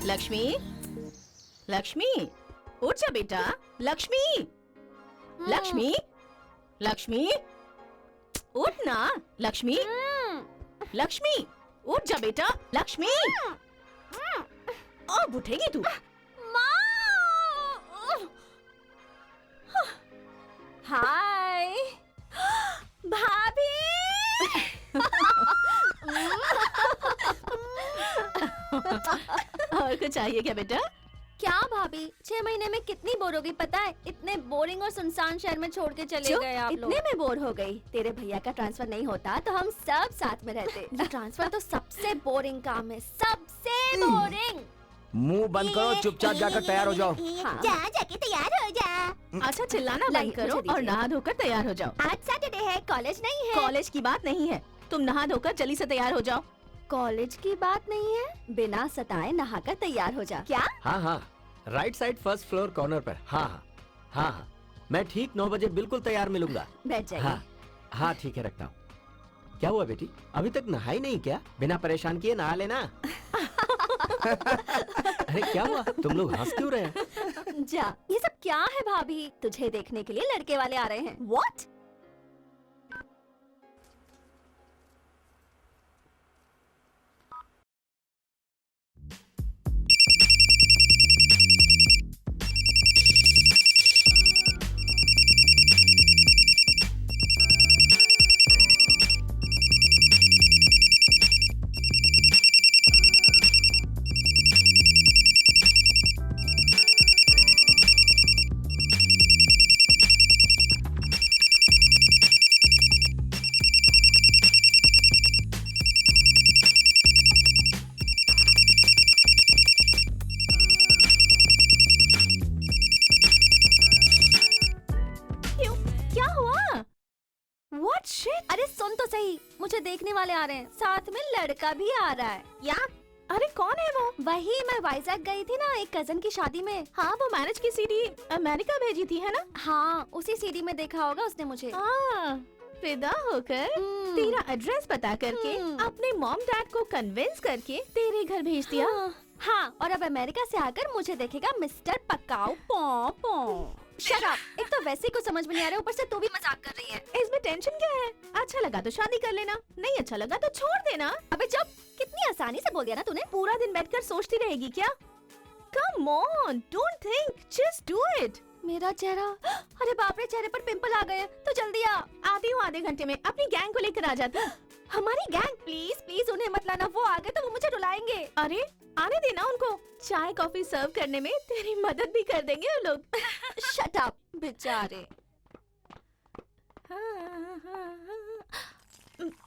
लक्ष्मी, लक्ष्मी, उठ जा बेटा। लक्ष्मी, लक्ष्मी, लक्ष्मी, उठ ना। लक्ष्मी, लक्ष्मी, उठ जा बेटा। लक्ष्मी, अब उठेगी तू? हाय भाभी। और कुछ चाहिए क्या बेटा? क्या भाभी, 6 महीने में कितनी बोर हो गई पता है? इतने बोरिंग और सुनसान शहर में छोड़ के चले गए आप लोग। इतने में बोर हो गई। तेरे भैया का ट्रांसफर नहीं होता तो हम सब साथ में रहते। ये ट्रांसफर तो सबसे बोरिंग काम है, सबसे बोरिंग। मुंह बंद करो, चुपचाप जाकर तैयार हो जाओ। हाँ। जा जाके तैयार हो जा। अच्छा चिल्लाना बंद लाइए, करो मुझे और दीजिए। नहा धोकर तैयार हो जाओ। आज सैटरडे है, कॉलेज नहीं है। कॉलेज की बात नहीं है, तुम नहा धोकर जल्दी से तैयार हो जाओ। कॉलेज की बात नहीं है, बिना सताए नहाकर तैयार हो जा। क्या? हाँ हाँ, right side first floor corner पर। हाँ हाँ हाँ हाँ, मैं ठीक 9 बजे बिल्कुल तैयार मिलूंगा। बैठ जाइए। हाँ हाँ ठीक है, रखता हूँ। क्या हुआ बेटी, अभी तक नहाई नहीं क्या? बिना परेशान किए नहा लेना। अरे क्या हुआ, तुम लोग हंस क्यों रहे हैं? जा। ये सब क्या है भाभी? तुझे देखने के लिए लड़के वाले आ रहे हैं। What? What shit? अरे सुन तो सही, मुझे देखने वाले आ रहे हैं, साथ में लड़का भी आ रहा है। या? अरे कौन है वो? वही, मैं वाइजैक गई थी ना एक कजन की शादी में। हाँ, वो मैरिज की सीडी अमेरिका भेजी थी है ना? हाँ, उसी सीडी में देखा होगा उसने मुझे। हाँ, फिदा होकर तेरा एड्रेस बता करके अपने मॉम डैड को कन्विंस करके तेरे घर भेज दिया। हाँ, और अब अमेरिका से आकर मुझे देखेगा मिस्टर पकाओ पौ पौ। शट अप, एक तो वैसे ही कुछ समझ में नहीं आ रहा, ऊपर से तू भी मजाक कर रही है। इसमें टेंशन क्या है? अच्छा लगा तो शादी कर लेना, नहीं अच्छा लगा तो छोड़ देना। अबे चुप, कितनी आसानी से बोल दिया ना तूने। पूरा दिन बैठकर सोचती रहेगी क्या? Come on, don't think, just do it. मेरा चेहरा, अरे बाप रे, चेहरे पर पिंपल आ गए, तो जल्दी आ। आती हूँ आधे घंटे में, अपनी गैंग को लेकर आ जाती। हमारी गैंग? प्लीज प्लीज उन्हें मत लाना, वो आ गए तो वो मुझे रुलाएंगे। अरे आने देना उनको, चाय कॉफी सर्व करने में तेरी मदद भी कर देंगे वो लोग। शट अप बेचारे।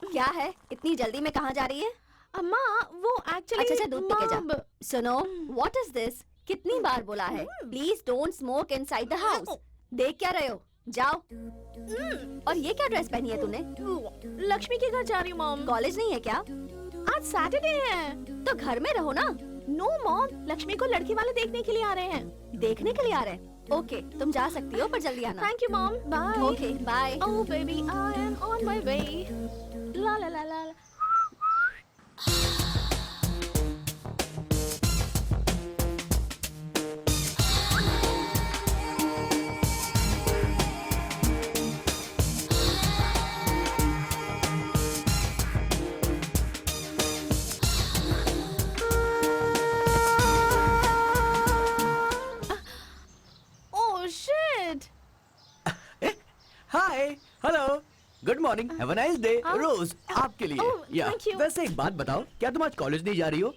क्या है, इतनी जल्दी में कहाँ जा रही है? अम्मा वो एक्चुअली अच्छा दूध पी के जा। सुनो, व्हाट इज दिस? कितनी बार बोला है, please don't smoke inside the house. देख क्या रहे हो, जाओ। और ये क्या ड्रेस पहनी है तूने? लक्ष्मी के घर जा रही हूँ मॉम। कॉलेज नहीं है क्या? आज सैटरडे है। तो घर में रहो ना। नो मॉम, लक्ष्मी को लड़की वाले देखने के लिए आ रहे हैं। देखने के लिए आ रहे हैं? ओके, तुम जा सकती हो पर जल्दी आना। Thank you mom, bye. Okay bye. Oh baby, I am on my way. La la la la. Hi, hello, good morning, have a nice day. Rose आपके लिए। या thank you. वैसे एक बात बताओ, क्या तुम आज कॉलेज नहीं जा रही हो?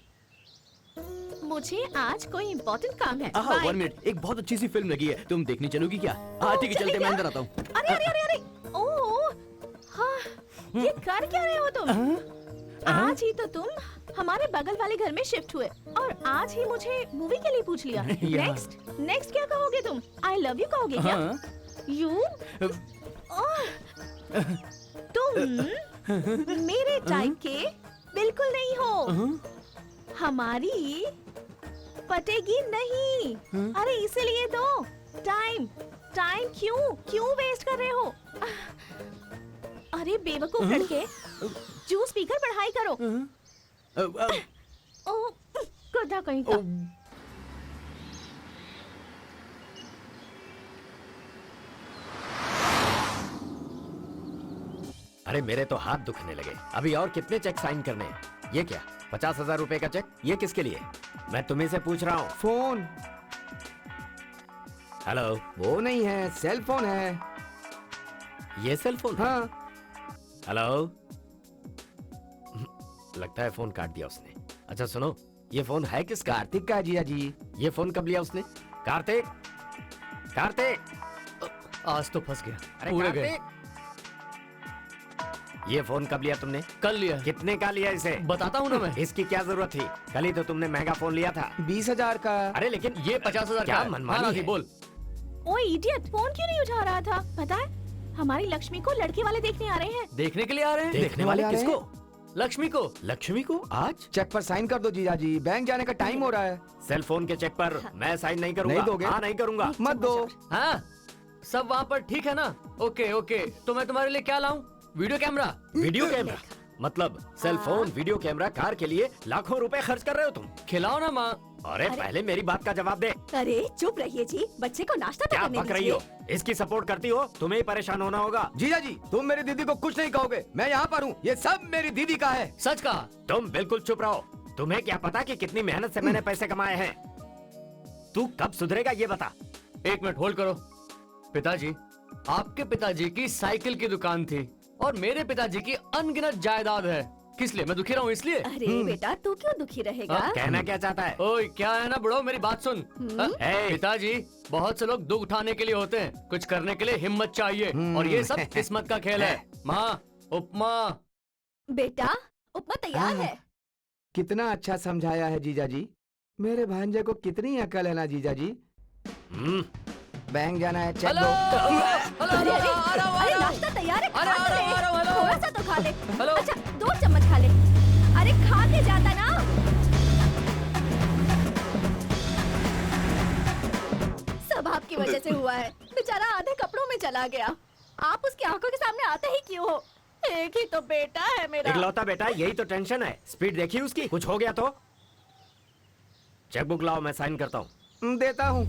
मुझे आज कोई इम्पोर्टेंट काम है। हाँ, Bye. 1 मिनट, एक बहुत अच्छी सी फिल्म लगी है, तुम देखने चलोगी क्या? हाँ ठीक है, चलें चलते, मैं क्या? अंदर आता हूँ। अरे अरे अरे अरे, ओह, हाँ, ये कर क्या रहे हो तुम? आज ही तो तुम हमारे बगल वाले घर में शिफ्ट हुए और आज ही मुझे मूवी के लिए पूछ लिया। या। नेक्स्ट क्या कहोगे तुम? आई लव यू कहोगे क्या? हाँ। यू? तुम मेरे टाइप के बिल्कुल नहीं हो। हमारी पटेगी नहीं। अरे इसीलिए तो टाइम टाइम क्यों वेस्ट कर रहे हो? अरे बेवकूफ लड़के, जूस पीकर पढ़ाई करो। ओह, गधा कहीं का। अरे मेरे तो हाथ दुखने लगे। अभी और कितने चेक साइन करने हैं? ये क्या 50,000 रुपए का चेक? ये किसके लिए? मैं तुम्ही से पूछ रहा हूँ। फोन हेलो, वो नहीं है, सेल फोन है। ये सेल फोन? हाँ। हेलो। लगता है फोन काट दिया उसने। अच्छा सुनो, ये फोन है किसका? कार्तिक का जीजा जी। ये फोन कब लिया उसने? कार्तिक, कार्तिक, आज तो फंस गया। अरे पूरे गए। कार्तिक, ये फोन कब लिया तुमने? कल लिया। कितने का लिया इसे? बताता हूँ ना मैं। इसकी क्या जरूरत थी? कल ही तो तुमने महंगा फोन लिया था। 20,000 का। अरे लेकिन ये 50,000 क्या का है। मनमानी हाँ, है? बोल। ओए इडियट, फोन क्यों नहीं उठा रहा था? पता है हमारी लक्ष्मी को लड़के वाले देखने आ रहे हैं। देखने के लिए आ रहे हैं। देखने वाले वाले आ रहे किसको? लक्ष्मी को। लक्ष्मी को? आज? चेक पर साइन कर दो जीजा जी, बैंक जाने का टाइम हो रहा है। सेल फोन के चेक पर मैं साइन नहीं करूंगा। नहीं दोगे? हाँ नहीं करूंगा। मत दो। हाँ, सब वहाँ पर ठीक है ना? ओके ओके, तो मैं तुम्हारे लिए क्या लाऊं? Video camera. Video camera? मतलब cell phone, video camera, car के लिए लाखों रुपए खर्च कर रहे हो तुम। खिलाओ ना माँ। अरे पहले मेरी बात का जवाब दे। अरे चुप रहिए जी, बच्चे को नाश्ता तो क्या करने बक रही हो? दीजिए। इसकी सपोर्ट करती हो, तुम्हें ही परेशान होना होगा। जीजा जी, तुम मेरी दीदी को कुछ नहीं कहोगे। मैं यहाँ पर हूँ, ये सब मेरी दीदी का है। सच कहा। तुम बिल्कुल चुप रहो। तुम्हें क्या पता कि कितनी मेहनत से मैंने पैसे कमाए हैं? तू कब सुधरेगा ये बता। 1 मिनट होल्ड करो। पिताजी, आपके पिताजी की साइकिल की दुकान थी और मेरे पिताजी की अनगिनत जायदाद है। किस लिए? मैं दुखी रहा हूँ इसलिए? अरे बेटा, तू क्यों दुखी रहेगा? कहना क्या चाहता है? ओए क्या है ना बुढ़ो, मेरी बात सुन। ए, पिताजी, बहुत से लोग दुख उठाने के लिए होते हैं, कुछ करने के लिए हिम्मत चाहिए और ये सब किस्मत का खेल है। माँ, उपमा। बेटा, उपमा तैयार है। कितना अच्छा समझाया है जीजा जी। मेरे भांजे को कितनी अकल है ना जीजा जी। बैंक जाना है, चेक हेलो, दो। हेलो, अरे अरे आ रहा हूँ, अरे, आ रहा हूँ। नाश्ता तैयार है, अरे, खा आ तो रहा हूँ, ले। आ रहा हूँ, हेलो। थोड़ा सा तो खा ले। हेलो। अच्छा 2 चम्मच खा ले। अरे खा के जाता ना। सब आपकी वजह से हुआ है। बेचारा आधे कपड़ों में चला गया। आप उसकी आंखों के सामने आते ही क्यों हो? एक ही तो बेटा है मेरा। इकलौता बेटा, यही तो टेंशन है। स्पीड देखी उसकी? कुछ हो गया तो? चेकबुक लाओ, मैं साइन करता हूँ। देता हूँ।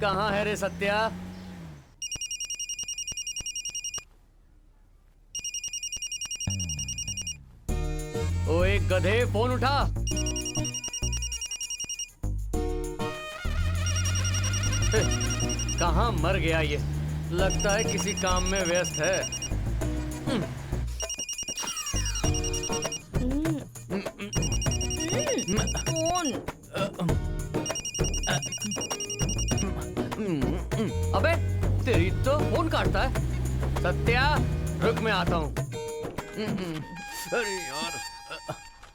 कहाँ है रे सत्या? ओए गधे, फोन उठा। कहाँ मर गया ये? लगता है किसी काम में व्यस्त है। फोन। अबे तेरी तो फोन काटता है। सत्या, रुक मैं आता हूँ। अरे यार,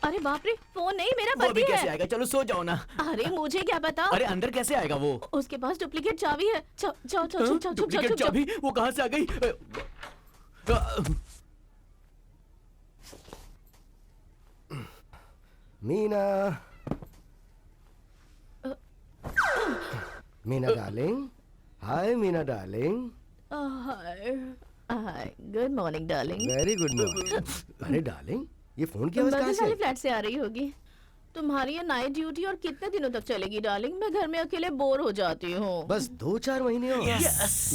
अरे बाप रे, फोन नहीं, मेरा वो अभी पति कैसे है। आएगा? चलो सो जाओ ना। अरे मुझे क्या पता? अरे अंदर कैसे आएगा वो? उसके पास डुप्लीकेट चाबी है। जाओ जाओ जाओ जाओ जाओ डुप्लीकेट जाओ चाबी वो कहाँ से आ गई? Meena, Meena darling, hi Meena darling, hi, good morning darling. Very good morning. अरे डार्लिंग, ये फोन की आवाज बगल कहाँ से वाले आई? फ्लैट से आ रही होगी। तुम्हारी ये नाइट ड्यूटी और कितने दिनों तक चलेगी डार्लिंग? मैं घर में अकेले बोर हो जाती हूँ। बस 2-4 महीने हो।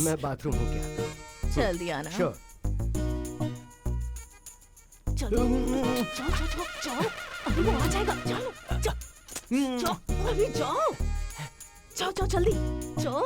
मैं बाथरूम हो गया। जल्दी आना। श्योर। चलो जाओ जाओ जाओ जाओ, अभी वो आ जाएगा। जाओ जाओ जाओ, अभी जाओ जाओ जाओ, जल्दी जाओ।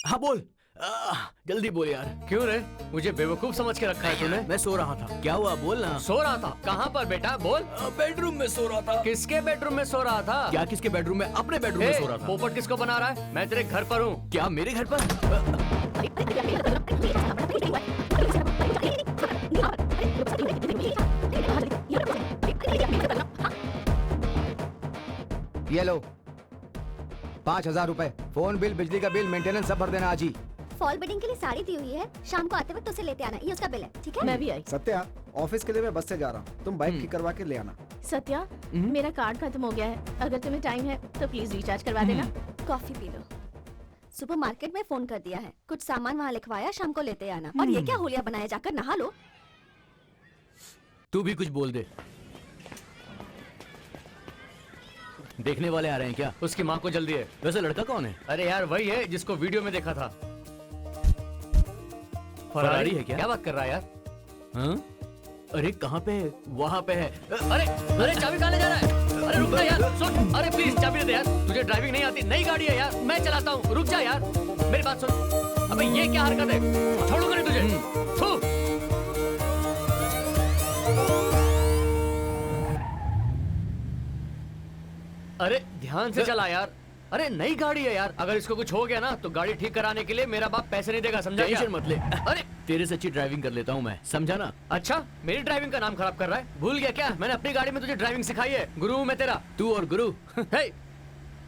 हाँ बोल। जल्दी बोल यार। क्यों रे, मुझे बेवकूफ समझ के रखा है तूने? मैं सो रहा था। क्या हुआ बोल ना। सो रहा था? कहाँ पर बेटा, बोल। बेडरूम में सो रहा था। किसके बेडरूम में सो रहा था? क्या किसके बेडरूम में? अपने बेडरूम में सो रहा था। पोपट किसको बना रहा है? मैं तेरे घर पर हूँ। क्या मेरे घर पर? ये लो 5,000 रुपए, फोन बिल, बिजली का बिल, मेंटेनेंस सब भर देना आज ही। फॉल बिडिंग के लिए साड़ी दी हुई है, शाम को आते वक्त उसे लेते आना, ये उसका बिल है, ठीक है? मैं भी आई। सत्या, ऑफिस के लिए मैं बस से जा रहा हूँ, तुम बाइक ठीक करवा के ले आना। सत्या, मेरा कार्ड खत्म हो गया है, अगर तुम्हें टाइम है तो प्लीज रिचार्ज करवा देना। Coffee P low. Super market में फोन कर दिया है, कुछ सामान वहाँ लिखवाया, शाम को लेते आना। और ये क्या होलिया बनाया, जाकर नहा लो। तू भी कुछ बोल दे। देखने वाले आ रहे हैं क्या? उसकी माँ को जल्दी है। वैसे लड़का कौन है? अरे यार वही है जिसको वीडियो में देखा था। फरारी है क्या? क्या बात कर रहा है यार? हाँ? अरे कहाँ पे है? वहाँ पे है। अरे अरे चाबी कहाँ ले जा रहा है? अरे रुक जा यार, सुन। अरे प्लीज चाबी दे यार, तुझे ड्राइविंग नहीं आती? नई गाड़ी है यार, मैं चलाता हूँ, रुक जा यार, मेरी बात सुन। अबे ये क्या हरकत है, छोड़ूंगा नहीं तुझे। थू। अरे ध्यान से चला यार। अरे नई गाड़ी है यार, अगर इसको कुछ हो गया ना तो गाड़ी ठीक कराने के लिए मेरा बाप पैसे नहीं देगा, समझा क्या? टेंशन मत ले। अरे तेरे से अच्छी ड्राइविंग कर लेता हूँ मैं, समझा ना? अच्छा, मेरी ड्राइविंग का नाम खराब कर रहा है? भूल गया क्या, मैंने अपनी गाड़ी में तुझे ड्राइविंग सिखाई है। गुरु हूं मैं तेरा। तू और गुरु। हे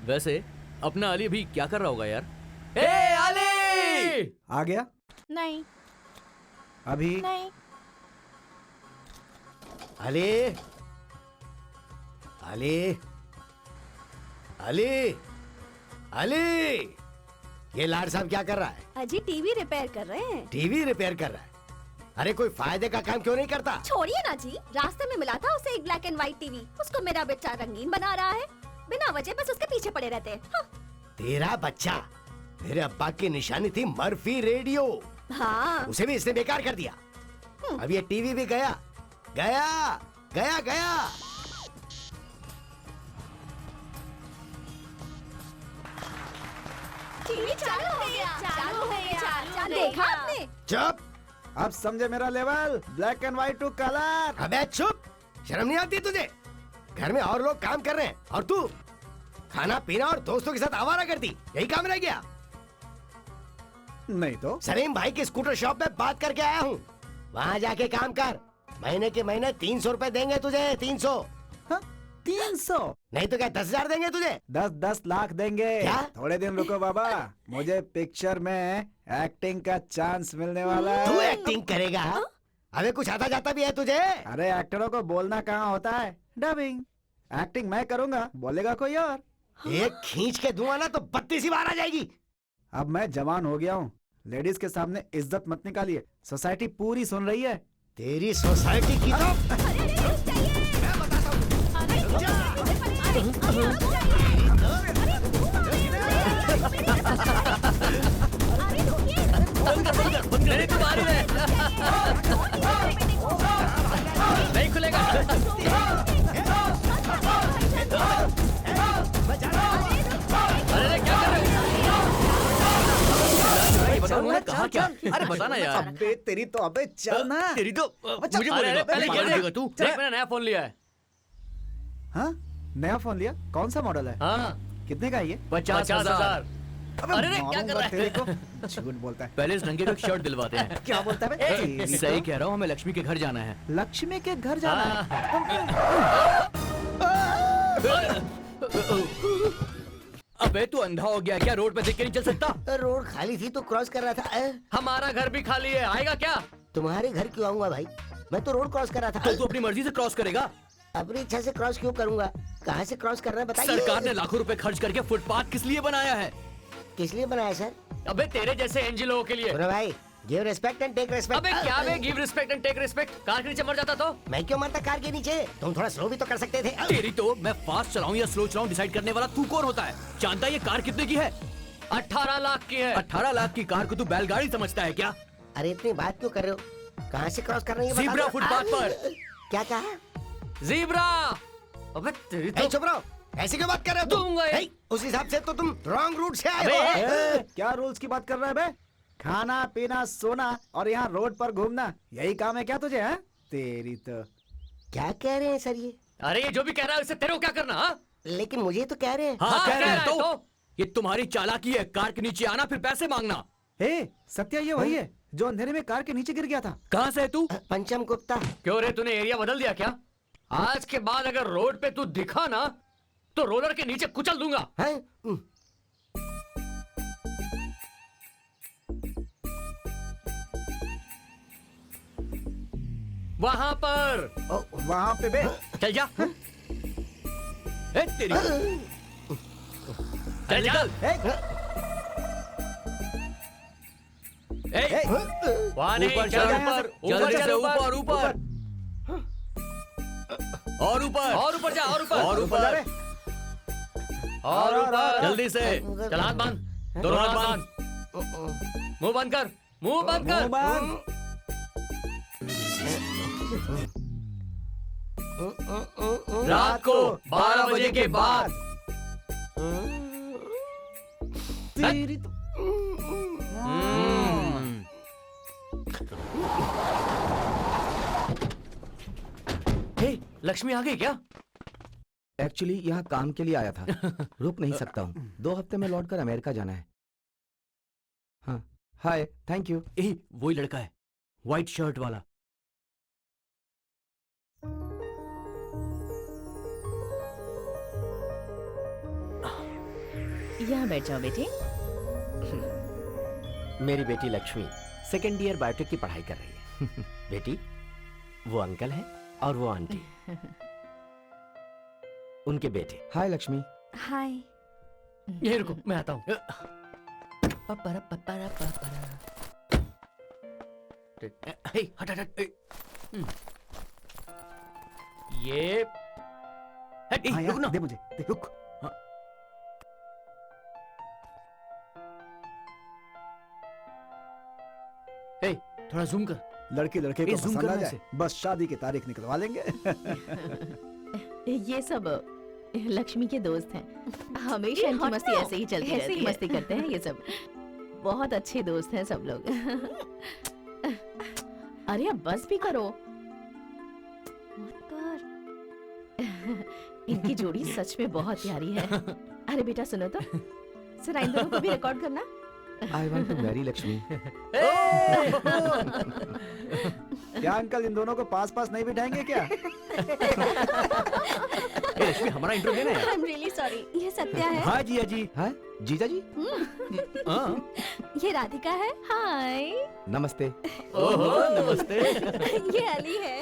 वैसे अपना अली भी क्या कर रहा होगा यार? ए अली! आ गया? नहीं अभी? नहीं। अली, अली, अली, अली, ये लाड साहब क्या कर रहा है? अजी टीवी रिपेयर कर रहे हैं। टीवी रिपेयर कर रहा है। अरे कोई फायदे का काम क्यों नहीं करता? छोड़िए ना जी, रास्ते में मिला था उसे एक ब्लैक एंड व्हाइट टीवी, उसको मेरा बच्चा रंगीन बना रहा है, बिना वजह बस उसके पीछे पड़े रहते हैं। हाँ। तेरा बच्चा? मेरे अब्बा की निशानी थी मर्फी रेडियो, हाँ। उसे भी इसने बेकार कर दिया। अब ये टीवी भी गया गया गया गया। टीवी चालू हो गया, चालू हो गया, देखा आपने? चुप! अब समझे मेरा level, black and white to colour. अबे चुप! शर्म नहीं आती तुझे? घर में और लोग काम कर रहे हैं और तू खाना पीना और दोस्तों के साथ आवारा करती, यही काम रह गया? नहीं तो सलीम भाई की स्कूटर शॉप में बात करके आया हूँ, वहाँ जाके काम कर। महीने के महीने 300 रुपए देंगे तुझे, 300। हाँ, 300? नहीं तो क्या 10,000 देंगे तुझे? 10 लाख देंगे। क्या? थोड़े दिन रुको बाबा, मुझे पिक्चर में एक्टिंग का चांस मिलने वाला है। तू एक्टिंग करेगा? अबे कुछ आता जाता भी है तुझे? अरे एक्टरों को बोलना कहाँ होता है, डबिंग। एक्टिंग मैं करूँगा, बोलेगा कोई और। एक खींच के दूंगा ना तो 32 बार आ जाएगी। अब मैं जवान हो गया हूँ, लेडीज के सामने इज्जत मत निकालिए, सोसाइटी पूरी सुन रही है। तेरी सोसाइटी की तो मेरे को मालूम है। नहीं खुलेगा। अरे क्या कर रहे हो? बता मुझे कहा क्या? अरे बताना यार। अबे तेरी तो, अबे चल ना। तेरी तो मुझे अरे बोलेगा पहले पहले ये देगा तू। देख, मैंने नया फोन लिया है। हाँ, नया फोन लिया? कौन सा मॉडल है? हाँ, कितने का है ये? 50,000। अबे अरे रे, क्या कर मारूंगा रहा है? तेरे को। झूठ बोलता है। पहले इस रंगे को एक शर्ट दिलवाते हैं। क्या बोलता है बे? तेरी सही तो। कह रहा हूँ, हमें लक्ष्मी के घर जाना है। लक्ष्मी के घर जाना है। अबे तू अंधा हो गया क्या? रोड पे देख के नहीं चल सकता? रोड खाली थी तो क्रॉस कर रहा था। हमारा घर भी खाली है, आएगा क्या? तुम्हारे घर क्यों आऊंगा भाई? मैं तो रोड क्रॉस कर रहा तो था। तू अपनी मर्जी से क्रॉस करेगा? अपनी इच्छा से क्रॉस क्यों करूंगा? कहाँ से क्रॉस करना है बताइए। सरकार ने लाखों रुपए खर्च करके फुटपाथ किस लिए बनाया है? किस लिए बनाया सर? अबे तेरे जैसे एनजी लोगों के लिए। बोलो भाई, give respect and take respect. अबे क्या बे, give respect and take respect? Car के नीचे मर जाता तो? मैं क्यों मरता कार के नीचे? तुम थोड़ा स्लो भी तो कर सकते थे। तेरी तो, मैं फास्ट चलाऊं या स्लो चलाऊं डिसाइड करने वाला तू कौन होता है? जानता है ये कार कितने की है? 18 लाख की है। 18 लाख की कार को तू बैलगाड़ी समझता है क्या? अरे इतनी बात क्यों कर रहे हो? कहाँ से क्रॉस कर रहे हैं ये बता ज़ीब्रा दो। फुटपाथ पर। क्या कहा? ज़ीब्रा। अबे तेरी ए, तो चुप रहो, ऐसे क्यों बात कर रहे हो तुम? दूंगा ये। ए, उस हिसाब से तो तुम रॉन्ग रूट से आए अबे, हो। ए, क्या रूल्स की बात कर रहा है बे? खाना पीना सोना और यहाँ रोड पर घूमना, यही काम है क्या तुझे? है तेरी तो। क्या कह रहे हैं सर ये? अरे ये जो भी कह रहा है उससे तेरे को क्या करना? हाँ लेकिन मुझे तो कह रहे हैं। हाँ, कह रहे हैं है तो ये तुम्हारी चालाकी है। कार के नीचे आना फिर पैसे मांगना। हे सत्या, ये वही है जो अंधेरे में कार के नीचे गिर गया था। कहाँ से है तू? पंचम गुप्ता। क्यों रे, तूने एरिया बदल दिया क्या? आज के बाद अगर रोड पे तू दिखा ना तो रोलर के नीचे कुचल दूंगा। हैं? वहां पर वहाँ पे बे। चल जा, ए, तेरी चल निकल। ए, वहां नहीं, ऊपर चल चल, ऊपर, जल्दी चल से ऊपर ऊपर और ऊपर और ऊपर जा, और ऊपर, और ऊपर जा ऊपर रे। और ऊपर, जल्दी से। चल हाथ बांध, दोनों हाथ बांध, मुंह बंद कर, मुंह बंद कर। मुंह बंद। रात को 12 बजे के बाद। तेरी तो। हे, लक्ष्मी आ गई क्या? एक्चुअली यहाँ काम के लिए आया था, रुक नहीं सकता हूँ। 2 हफ्ते में लौटकर अमेरिका जाना है। हाँ, हाय, थैंक यू। ए, वही लड़का है, व्हाइट शर्ट वाला। यहाँ बैठ जाओ बेटे। मेरी बेटी लक्ष्मी सेकेंड ईयर बायोटेक की पढ़ाई कर रही है। बेटी, वो अंकल है और वो आंटी, उनके बेटे। हाय लक्ष्मी। हाय। ये रुको, मैं आता हूँ। हे, हट हट हट। ये हट, हाँ रुक यार, ना। दे मुझे, दे, रुक। हे, थोड़ा जूम कर। लड़की लड़के को ए, zoom पसंद आ करना जाए, इसे। बस शादी की तारीख निकलवा लेंगे। ये सब लक्ष्मी के दोस्त हैं। हमेशा इनकी मस्ती ऐसे ही चलती ऐसे रहती ही है। है। मस्ती करते हैं ये सब। बहुत अच्छे दोस्त हैं सब लोग। अरे अब बस भी करो। मत कर। इनकी जोड़ी सच में बहुत प्यारी है। अरे बेटा सुनो तो, जरा इन दोनों को भी रिकॉर्ड करना। I want to marry Lakshmi. क्या अंकल इन दोनों को पास पास नहीं बिठाएंगे क्या? ए, लक्ष्मी, हमारा इंटरव्यू लेना है। I am really sorry. ये सत्या है। हाँ जिया जी। हाँ, जीजा जी। हाँ। ये राधिका है। हाय। नमस्ते। ओहो, नमस्ते। ये अली है।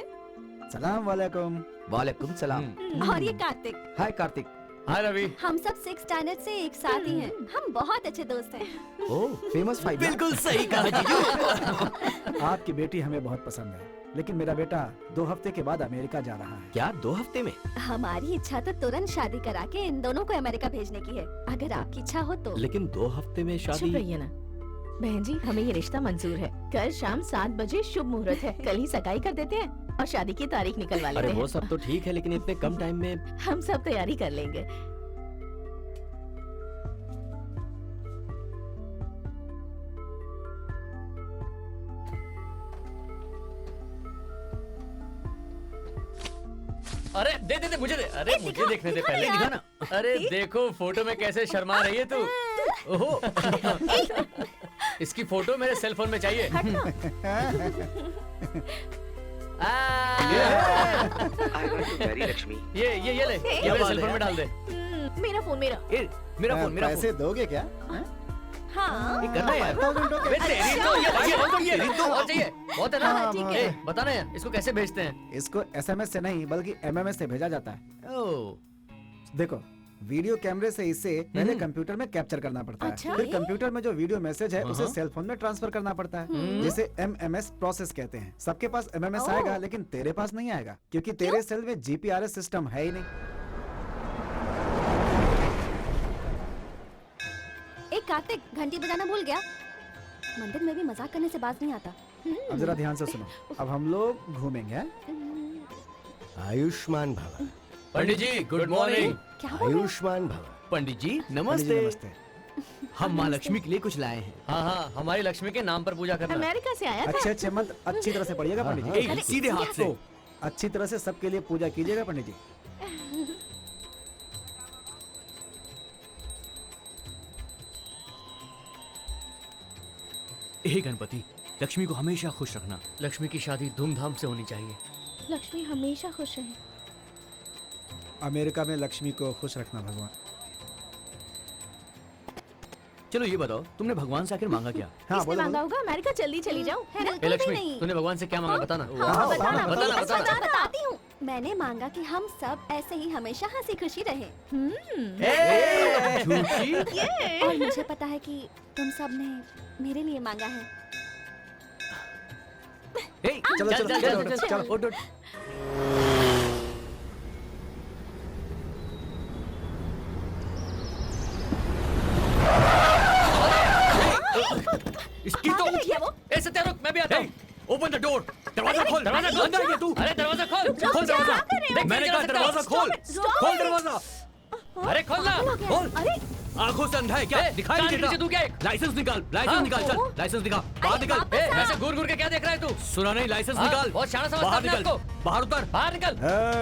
सलाम वालेकुम। वालेकुम सलाम। और ये कार्तिक। हाय कार्तिक। हाय रवि। हम सब 6th स्टैंडर्ड से एक साथ ही हैं। हम बहुत अच्छे दोस्त हैं। ओह, फेमस 5। बिल्कुल सही कहा जीजू। आपकी बेटी हमें बहुत पसंद है, लेकिन मेरा बेटा 2 हफ्ते के बाद अमेरिका जा रहा है। क्या 2 हफ्ते में? हमारी इच्छा तो तुरंत शादी करा के इन दोनों को अमेरिका भेजने की है। अगर आपकी इच्छा हो तो। लेकिन 2 हफ्ते में चुप शादी? रहिए ना। बहन जी, हमें ये रिश्ता मंजूर है। कल शाम 7 बजे शुभ मुहूर्त है। कल ही सगाई कर देते हैं और शादी की तारीख निकलवा अरे लेते वो हैं। सब तो ठीक है, लेकिन इतने कम टाइम में? हम सब तैयारी कर लेंगे। अरे दे दे दे, मुझे दे। अरे मुझे देखने दे पहले। दिखाना। अरे देखो फोटो में कैसे शर्मा रही है तू। ओहो। इसकी फोटो मेरे सेल फोन में चाहिए। I want to marry Lakshmi. ये ले, ये मेरे सेल फोन में डाल दे। मेरा फोन मेरा। ए, मेरा फोन, मेरा पैसे फोन। दोगे क्या? हाँ। ये करना है यार। 1000 टोके। बे तेरी तो ये बहुत चाहिए। बहुत है ना? हाँ, ठीक है। ए, बताना यार, इसको कैसे भेजते हैं? इसको SMS से नहीं बल्कि MMS से भेजा जाता है। ओह, देखो, वीडियो कैमरे से इसे पहले कंप्यूटर में कैप्चर करना पड़ता है। अच्छा। फिर कंप्यूटर में जो वीडियो मैसेज है उसे सेल फोन में ट्रांसफर करना पड़ता है, जिसे MMS प्रोसेस कहते हैं। सबके पास MMS आएगा, लेकिन तेरे पास नहीं आएगा, क्योंकि तेरे सेल में GPRS सिस्टम है ही नहीं। एक कार्तिक, घंटी बजाना भूल गया। मंदिर में भी मजाक करने से बात नहीं आता। अब जरा ध्यान से सुनो। अब हम लोग घूमेंगे, हैं? आयुष्मान भव। पंडित जी गुड मॉर्निंग। क्या बोल रहे हैं? आयुष्मान भव। पंडित जी पंडित जी, नमस्ते। नमस्ते। हम माँ लक्ष्मी के लिए कुछ लाए हैं। हाँ हाँ, हमारी लक्ष्मी के नाम पर पूजा करना। अमेरिका से आया था। अच्छे अच्छे मंत्र अच्छी तरह से पढ़िएगा पंडित जी। एक सीधे हाथ से। तो अच्छी तरह से सबके लिए पूजा कीजिएगा पंडित जी। हे गणपति, लक्ष्मी को हमेशा खुश रखना। लक्ष्मी की शादी धूमधाम से होनी चाहिए। लक्ष्मी हमेशा खुश रहे। अमेरिका में लक्ष्मी को खुश रखना भगवान। चलो ये बताओ, तुमने भगवान से आखिर मांगा क्या? हाँ इसने बोलो मांगा बोलो। होगा अमेरिका जल्दी चली जाऊं, है ना? ए लक्ष्मी, तूने भगवान से क्या मांगा बताना। हाँ, बताना। बताना अच्छा, बताना। मैं बताती हूँ। मैंने मांगा कि हम सब ऐसे ही हमेशा हंसी खुशी रहे। झूठी। और मुझे पता है कि तुम सब ने मेरे लिए मांगा है। हे, चलो चल, चलो चल, चलो चल, चलो, चल। चलो उठ, उठ। इसकी तो ए सत्या रुक, मैं भी आता हूँ। Open the door. दरवाजा खोल। दरवाजा खोल। अंदर ये तू। अरे दरवाजा खोल। खोल दरवाजा। देख, मैंने नहीं कहा चला दरवाजा सकता। खोल। Stop खोल it। दरवाजा। अरे खोल ना। खोल। अरे आंखों से अंधा है क्या? ए, दिखाई कान नहीं नीचे देता। तू क्या है? लाइसेंस निकाल। हाँ? लाइसेंस निकाल। चल, लाइसेंस दिखा। बाहर निकल। ए, वैसे घूर घूर के क्या देख रहा है तू? सुना नहीं? लाइसेंस हाँ, निकाल। बहुत शाना समझता बाहर है अपने निकल। आप को। बाहर उतर। बाहर निकल।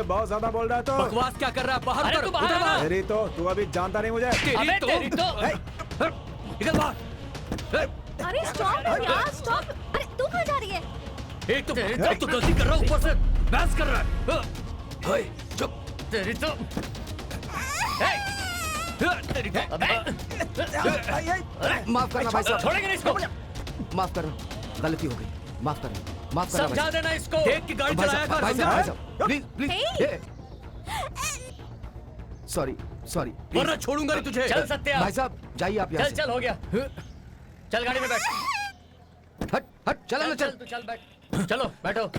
बहुत ज्यादा बोल रहा है तो। बकवास क्या कर रहा है? बाहर अरे उतर। तू बाहर उतर आ ना। तेरी तो तू अभी जानता नहीं मुझे। अबे तेरी तो। निकल बाहर। अरे स्टॉप यार, स्टॉप। अरे तू कहाँ जा रही है? एक तो गलती कर रहा है, ऊपर से बहस कर रहा है। हाय, चुप। तेरी तो। तेरी तो। अबे माफ करना भाई साहब, छोड़ेंगे नहीं इसको। माफ करना, गलती हो गई, माफ करना, माफ करना समझा भाई देना इसको। देख के गाड़ी भाई चलाया साहब, कर, भाई समझा? साहब, भाई साहब, प्लीज प्लीज, सॉरी सॉरी, वरना छोड़ूंगा नहीं तुझे। चल सत्या। भाई साहब जाइए आप यहाँ चल से। चल हो गया। चल गाड़ी में बैठ। हट हट, चला ना, चल चल। तू चल बैठ। चलो बैठो।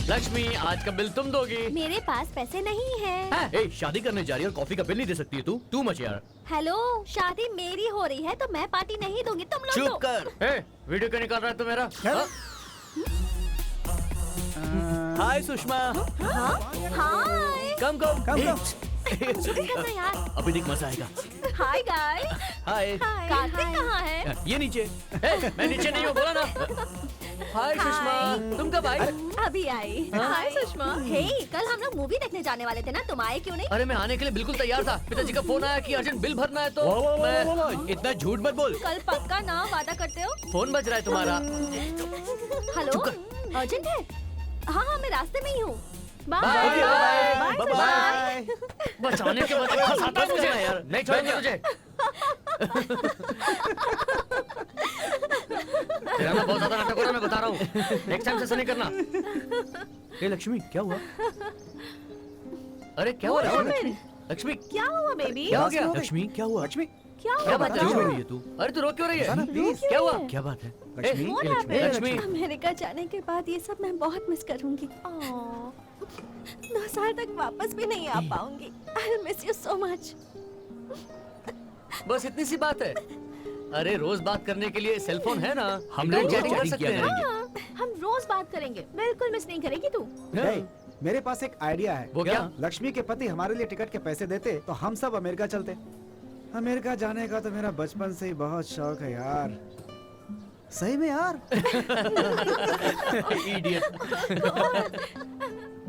लक्ष्मी, आज का बिल तुम दोगी। मेरे पास पैसे नहीं है। ए, शादी करने जा रही है और कॉफी का बिल नहीं दे सकती है तू? तू मच यार। हेलो, शादी मेरी हो रही है तो मैं पार्टी नहीं दूंगी, तुम लोग चुप दो। कर। ए, वीडियो क्यों निकाल रहा है तू मेरा? हाँ? हाय सुषमा। हाय। कम कम कम। शुरू करना यार। अभी देख मजा आएगा। Hi guys. हाय। कार्तिक कहाँ है? ये नीचे। ए, मैं नीचे नहीं हूँ, बोला ना। हाय सुषमा, तुम कब आए? अभी आई। हाय सुषमा। हे, कल हम लोग मूवी देखने जाने वाले थे ना, तुम आए क्यों नहीं? अरे मैं आने के लिए बिल्कुल तैयार था। पिताजी का फोन आया कि अर्जेंट बिल भरना है तो मैं। इतना झूठ मत बोल। कल पक्का ना वादा करते हो? फोन बज रहा है तुम्हारा। हेलो, अर्जेंट है? हाँ हाँ, मैं रास्ते में ही हूँ। Bye bye bye bye. बचाने के बाद फंसाता है मुझे यार। नहीं छोड़ूंगा तुझे। तेरा ना बहुत ज्यादा नाटक हो रहा है, मैं बता रहा हूँ। नेक्स्ट टाइम से ऐसा नहीं करना। ए लक्ष्मी, क्या हुआ? अरे क्या हो रहा है? लक्ष्मी क्या हुआ बेबी? क्या हो गया? लक्ष्मी, क्या हुआ? लक्ष्मी क्या क्या हुआ बात बताओ? क्यों रो रही है तू? अरे तू रो क्यों रही है? बताना, प्लीज। क्या हुआ? क्या बात है? लक्ष्मी ए, लक्ष्मी। अमेरिका जाने के बाद ये सब मैं बहुत मिस करूंगी। 2 साल तक वापस भी नहीं आ पाऊंगी। I miss you so much. बस इतनी सी बात है। अरे रोज बात करने के लिए सेल फोन है ना, हम लोग लोग चैटिंग कर chatting सकते किया हैं। करेंगे। हाँ, हम रोज बात करेंगे, बिल्कुल मिस नहीं करेगी तू। हे, मेरे पास एक आइडिया है। वो क्या? लक्ष्मी के पति हमारे लिए टिकट के पैसे देते तो हम सब अमेरिका चलते। अमेरिका जाने का तो मेरा बचपन से ही बहुत शौक है यार। सही में यार।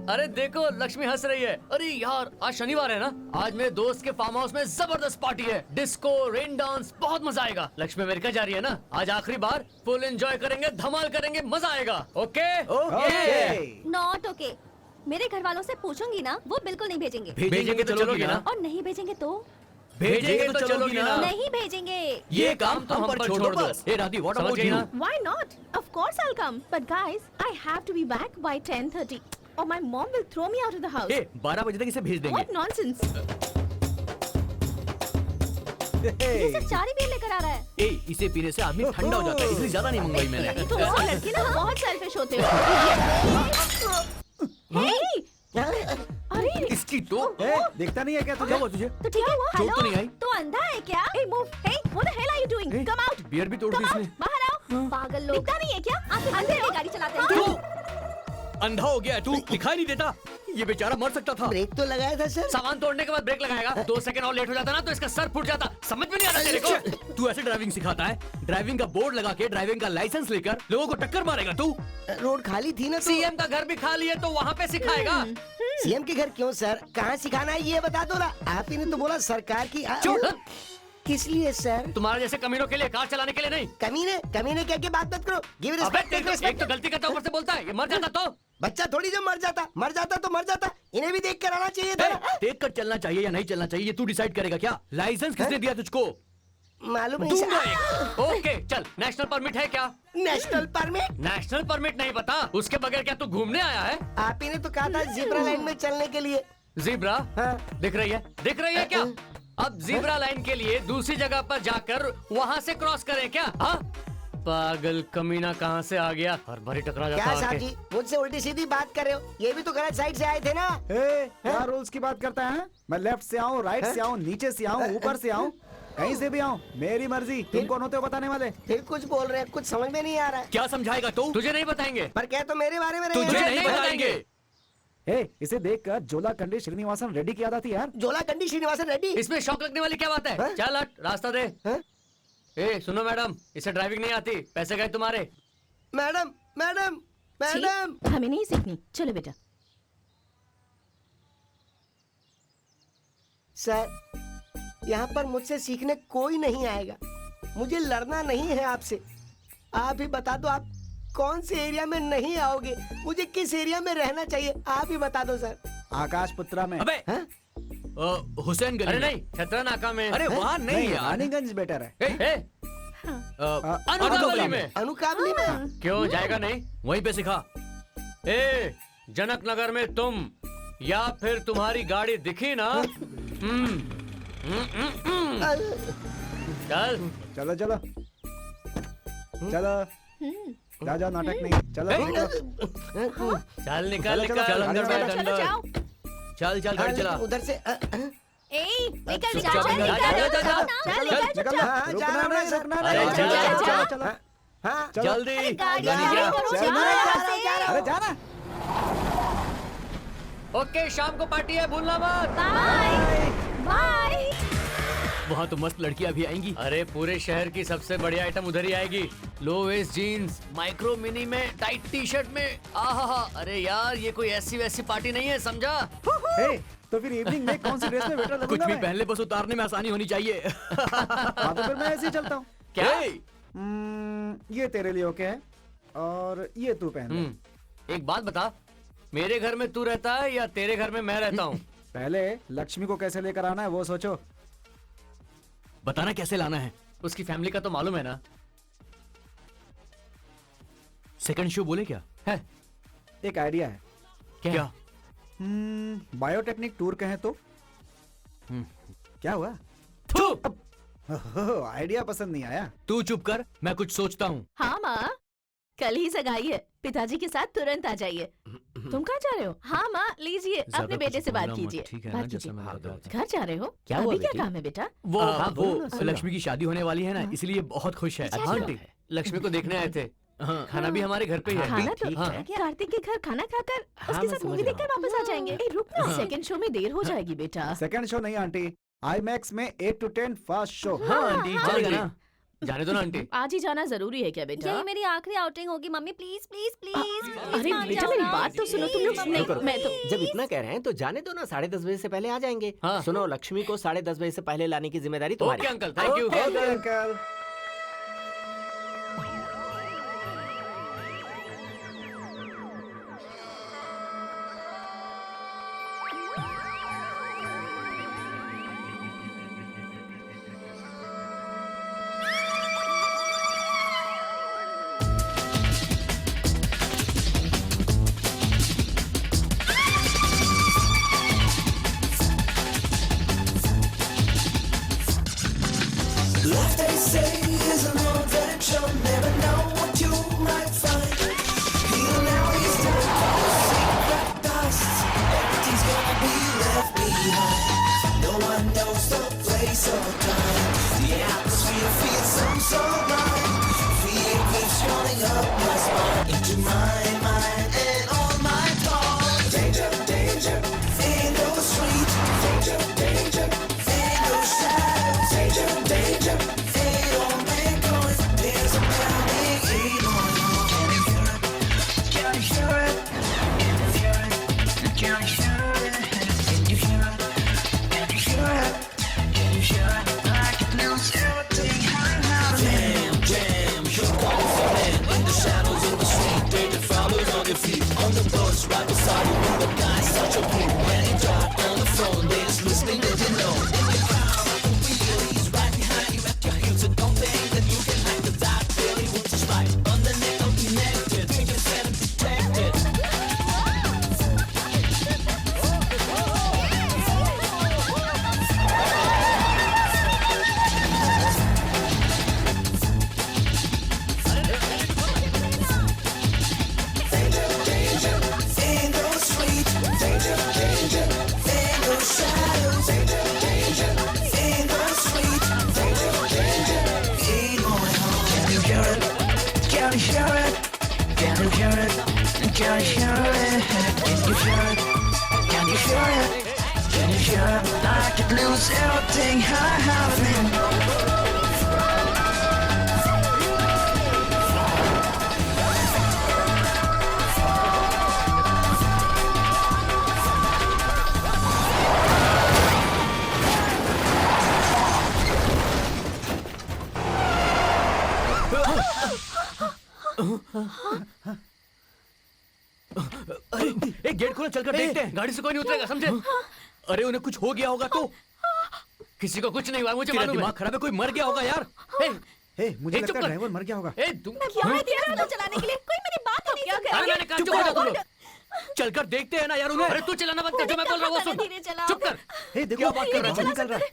अरे देखो लक्ष्मी हंस रही है। अरे यार आज शनिवार है ना, आज मेरे दोस्त के फार्म हाउस में जबरदस्त पार्टी है, डिस्को, रेन डांस, बहुत मजा आएगा। लक्ष्मी अमेरिका जा रही है ना, आज आखिरी बार फुल एंजॉय करेंगे, धमाल करेंगे, मजा आएगा। Okay okay. Not okay. मेरे घर वालों से पूछूंगी ना, वो बिल्कुल नहीं भेजेंगे। भेजेंगे तो चलोगी ना? और नहीं भेजेंगे तो? भेजेंगे तो चलोगी ना? नहीं भेजेंगे। ये काम तो हम पर छोड़ दो। ए Radhi, what about you? Why not? Of course I'll come. But guys, I have to be back by 10:30 or my mom will throw me out of the house. ए 12 बजे तक इसे भेज देंगे। What nonsense. ये सब 4 ही बियर लेकर आ रहा है। ए इसे पीने से आदमी ठंडा हो जाता है, इसलिए ज्यादा नहीं मंगवाई मैंने। तुम और लड़के ना बहुत सेल्फिश होते हो। Hey! अरे इसकी तो ए, दिखता नहीं है क्या क्या तुझे? हुआ तुझे? तो ठीक है, चोट हेलो, तो नहीं आई? तो अंधा है क्या? Hey, move. Hey, what the hell are you doing? Hey. Come out. Beer भी तोड़ दी Come out. इसने। बाहर आओ। पागल लोग। दिखता नहीं है क्या? आप अंधे की गाड़ी चलाते हैं तू क्या? अंधा हो गया है तू, दिखाई नहीं देता? ये बेचारा मर सकता था। ब्रेक तो लगाया था सर। सामान तोड़ने के बाद ब्रेक लगाएगा, 2 सेकंड और लेट हो जाता ना तो इसका सर फूट जाता। समझ में नहीं आता तेरे को? तू ऐसे ड्राइविंग सिखाता है? ड्राइविंग का बोर्ड लगा के ड्राइविंग का लाइसेंस लेकर लोगों को टक्कर मारेगा तू? रोड खाली थी ना तो। सीएम का घर भी खाली है तो वहाँ पे सिखाएगा। सीएम के घर क्यों सर? कहाँ सिखाना है ये बता दो ना। आप ही ने तो बोला सरकार की। किस लिए सर? तुम्हारे जैसे कमीनों के लिए, कार चलाने के लिए नहीं। कमीने कमीने कह के बात मत करो। गिव अबे रिस्पेक्ट। एक तो गलती करता ऊपर से बोलता है, ये मर जाता तो? बच्चा थोड़ी जो मर जाता तो मर जाता। इन्हें भी देख कर आना चाहिए था ना। देख कर चलना चाहिए या नहीं चलना चाहिए ये तू डिसाइड करेगा क्या? लाइसेंस किसने दिया तुझको? मालूम नहीं दूंगा सर। एक। ओके चल, नेशनल परमिट है क्या? National permit? नेशनल परमिट नहीं पता? उसके बगैर क्या तू घूमने आया है? आप ही ने तो कहा था ज़ेब्रा लाइन में चलने के लिए। जीब्रा? हाँ। दिख रही है क्या? अब जीब्रा लाइन के लिए दूसरी जगह पर जाकर वहाँ से क्रॉस करें क्या? हाँ? पागल कमीना कहाँ से आ गया? हर बारी टकरा जाता क्या है साहब आके। जी मुझसे उल्टी सीधी बात कर रहे हो? ये भी तो गलत साइड से आए थे ना। ए, क्या रूल्स की बात करता है? मैं लेफ्ट से आऊँ, राइट से आऊँ, नीचे से आऊँ, ऊपर से आऊँ, कहीं से भी आऊँ, मेरी मर्जी। तुम कौन होते हो बताने वाले? फिर कुछ बोल रहे हैं, कुछ समझ में नहीं आ रहा है। क्या समझाएगा तू? तुझे नहीं बताएंगे। पर क्या तो मेरे बारे में नहीं तुझे है? नहीं बताएंगे। ए, इसे देखकर जोला कंडी श्रीनिवासन रेड्डी की याद आती है यार। जोला कंडी श्रीनिवासन रेड्डी। इसमें शौक लगने वाली क्या बात है? हाँ? चल हट, रास्ता दे। हाँ? ए सुनो मैडम, इसे ड्राइविंग नहीं आती, पैसे गए तुम्हारे। Madam madam madam. हमें नहीं सीखनी, चलो बेटा। सर यहाँ पर मुझसे सीखने कोई नहीं आएगा। मुझे लड़ना नहीं है आपसे। आप ही बता दो आप कौन से एरिया में नहीं आओगे? मुझे किस एरिया में रहना चाहिए आप ही बता दो सर। आकाश पुत्रा में। अबे हाँ? हुसैन गली अरे में। नहीं, छतरा नाका में। अरे वहाँ नहीं यार। रानीगंज बेटर है। ए, अनुकावली में। अनुकावली में? क्यों जाएगा नहीं? वहीं पे सिखा। ए जनक नगर में तुम या फिर तुम्हारी गाड़ी दिखी ना? चल चलो चलो चलो। जा जा, नाटक नहीं। चलो निकलो। चल निकल चलो, निकल चलो, अंदर चलो, बैठ चलो अंदर। जाओ। चल चल गाड़ी चला। उधर से ए, निकल चुपचाप निकल निकल, निकल जा, जा, जा, चल निकल, निकल निकल, चुपचाप। हाँ, रुकना जा रहा नहीं, हूँ, रुकना अरे नहीं। जा, चलो, जा, चलो, चलो। हाँ चलो। जल्दी गाड़ी गाड़ी आगे जा। करो, चल, जा मैं यहाँ जा रहा हूँ, से। जा रहा अरे जाना। ओके शाम को पार्टी है, भूलना मत। Bye bye. वहाँ तो मस्त लड़कियाँ भी आएंगी। अरे पूरे शहर की सबसे बढ़िया आइटम उधर ही आएगी। Low waist jeans, micro mini में, टाइट टी शर्ट में। आहा, अरे यार ये कोई ऐसी वैसी पार्टी नहीं है, समझा? ए, तो फिर इवनिंग में कौन सी ड्रेस में बेटर कुछ लगूंगा भी मैं? पहले बस उतारने में आसानी होनी चाहिए। हाँ, तो फिर मैं ऐसे ही चलता हूँ। क्या? ये तेरे लिए ओके है और ये तू पहन ले। एक बात बता, मेरे घर में तू रहता है या तेरे घर में मैं रहता हूँ? पहले लक्ष्मी को कैसे लेकर आना है वो सोचो। बताना कैसे लाना है। उसकी फैमिली का तो मालूम है ना? सेकंड शो बोले क्या? है एक आइडिया है। क्या? बायोटेक्निक टूर कहें तो? क्या हुआ? आइडिया पसंद नहीं आया? तू चुप कर, मैं कुछ सोचता हूँ। हाँ माँ, कल ही सगाई है, पिताजी के साथ तुरंत आ जाइए। तुम कहाँ जा रहे हो? हाँ माँ, लीजिए अपने बेटे से बात कीजिए। ठीक है बात ना, जैसा कीजिए। मैंने बताया था। घर जा रहे हो? क्या हुआ अभी क्या बेटी? काम है बेटा? वो लक्ष्मी की शादी होने वाली है ना, इसलिए बहुत खुश है। आंटी लक्ष्मी को देखने आए थे, हाँ, खाना भी हमारे घर पे ही है। खाना तो हाँ। कार्तिक के घर खाना खाकर हाँ, उसके मैं साथ समझ मूवी रहा देखकर वापस आ जाएंगे। ए, रुक ना, हाँ। सेकंड शो में देर हो जाएगी बेटा। सेकंड शो नहीं आंटी, IMAX में 8 to 10 फर्स्ट शो। हाँ आंटी चलेगा चलेगा ना? ना, जाने दो ना आंटी। आज ही जाना जरूरी है क्या बेटा? यही मेरी आखिरी आउटिंग होगी मम्मी, प्लीज प्लीज प्लीज। अरे बेटा मेरी बात तो सुनो, तुम लोग नहीं, मैं तो जब इतना कह रहे हैं तो जाने दो ना, 10:30 बजे से पहले आ जाएंगे। हाँ। सुनो, लक्ष्मी को 10:30 बजे से पहले लाने की जिम्मेदारी तुम्हारी। Okay uncle, thank you. Okay uncle. एक गेट खोलो, चलकर देखते हैं। गाड़ी से कोई नहीं उतरेगा, समझे? अरे उन्हें कुछ हो गया होगा तो। किसी को कुछ नहीं हुआ, मुझे मालूम है। दिमाग खराब है, कोई मर गया होगा यार। हे, मुझे ए, लगता चुप है कर। ड्राइवर मर गया होगा। ए तुम क्या है तेरा ऑटो चलाने के लिए? कोई मेरी बात नहीं सुन अरे मैंने कहा चुप हो जाओ तुम लोग। चलकर देखते हैं ना यार उन्हें। अरे तू चलाना बंद कर, जो मैं बोल रहा हूँ वो सुन। धीरे चलाओ। चुप कर। हे देखो, क्या बात कर रहा है? बम निकल रहा है।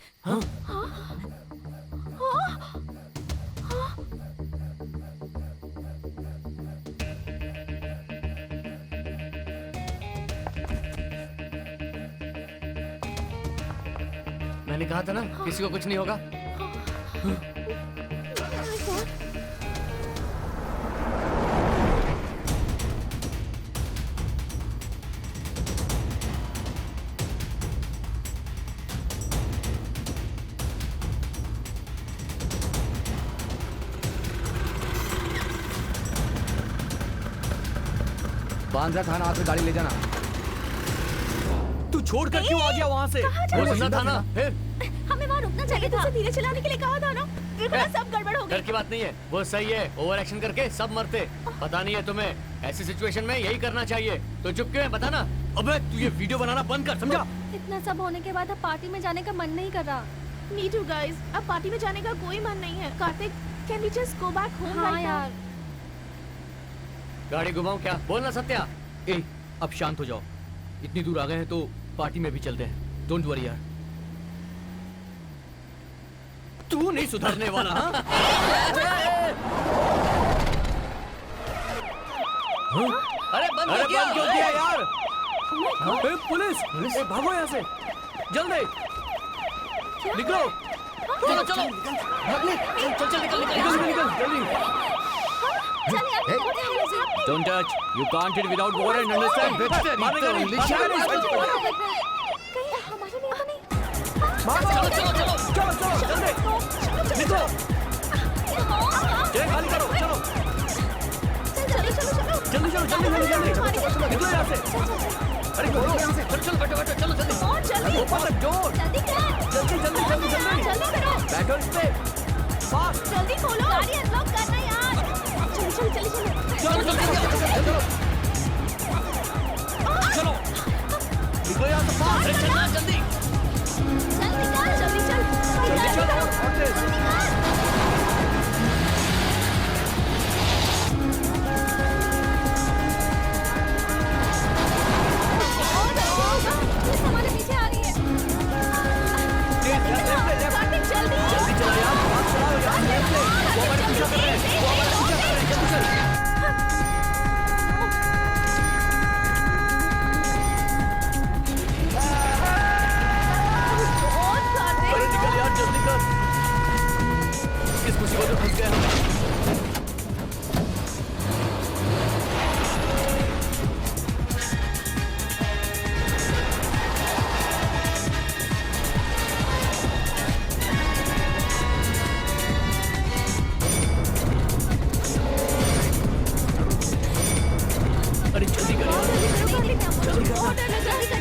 मैंने कहा था ना किसी को कुछ नहीं होगा। बांद्रा थाना आकर गाड़ी ले जाना। तू छोड़ कर क्यों आ गया वहाँ से? वो जिंदा था ना? फिर हमें वहाँ रुकना चाहिए था। धीरे चलाने के लिए कहा था ना। देखो ना, सब गड़बड़ हो डर गई। की बात नहीं है, वो सही है। ओवर एक्शन करके सब मरते। पता नहीं है तुम्हें? ऐसी सिचुएशन में यही करना चाहिए। तो चुप क्यों है बता ना। अबे तू ये वीडियो बनाना बंद कर, समझा? इतना सब होने के बाद अब पार्टी में जाने का मन नहीं कर रहा। Me too guys, अब पार्टी में जाने का कोई मन नहीं है। Kartik, can we just go back home हाँ right now? यार, गाड़ी घुमाऊं क्या? बोलना सत्या। ए, अब शांत हो जाओ। इतनी दूर आ गए हैं तो पार्टी में भी चलते हैं। डोंट वरी यार। तू नहीं सुधरने वाला। हाँ? अरे बंद अरे किया। बंद क्यों किया यार? ए, पुलिस! ए, भागो यहाँ से। जल्दी निकलो। चलो चलो। चल चल निकल निकल निकल निकल जल्दी। Don't touch. You can't eat without warrant, understand? मारेगा नहीं. कहीं हमारे लिए तो नहीं चलो चलो चलो चलो चलो जल्दी निकलो. जगह खाली करो. चलो जल्दी चलो जल्दी निकलो यहाँ से. अरे चलो यहाँ से. चलो बैठो बैठो चलो जल्दी. ऊपर तक जोर. जल्दी. बैठो इस पे. फास्ट. जल्दी खोलो गाड़ी अनलॉक करना यार. चलो निकलो यहाँ से फास्ट. अरे चलना जल्दी. जल्दी चलो. और तेज. हमारे पीछे आ रही है. जल्दी चला यार. फास्ट चलाओ यार. लेफ्ट ले. वो हमारे पीछे कर रहे हैं. जल्दी चल. अरे निकल यार जल्दी कर. किस मुसीबत में फंस गए हम. अरे जल्दी कर यार. मुझे बहुत डर लग रहा है.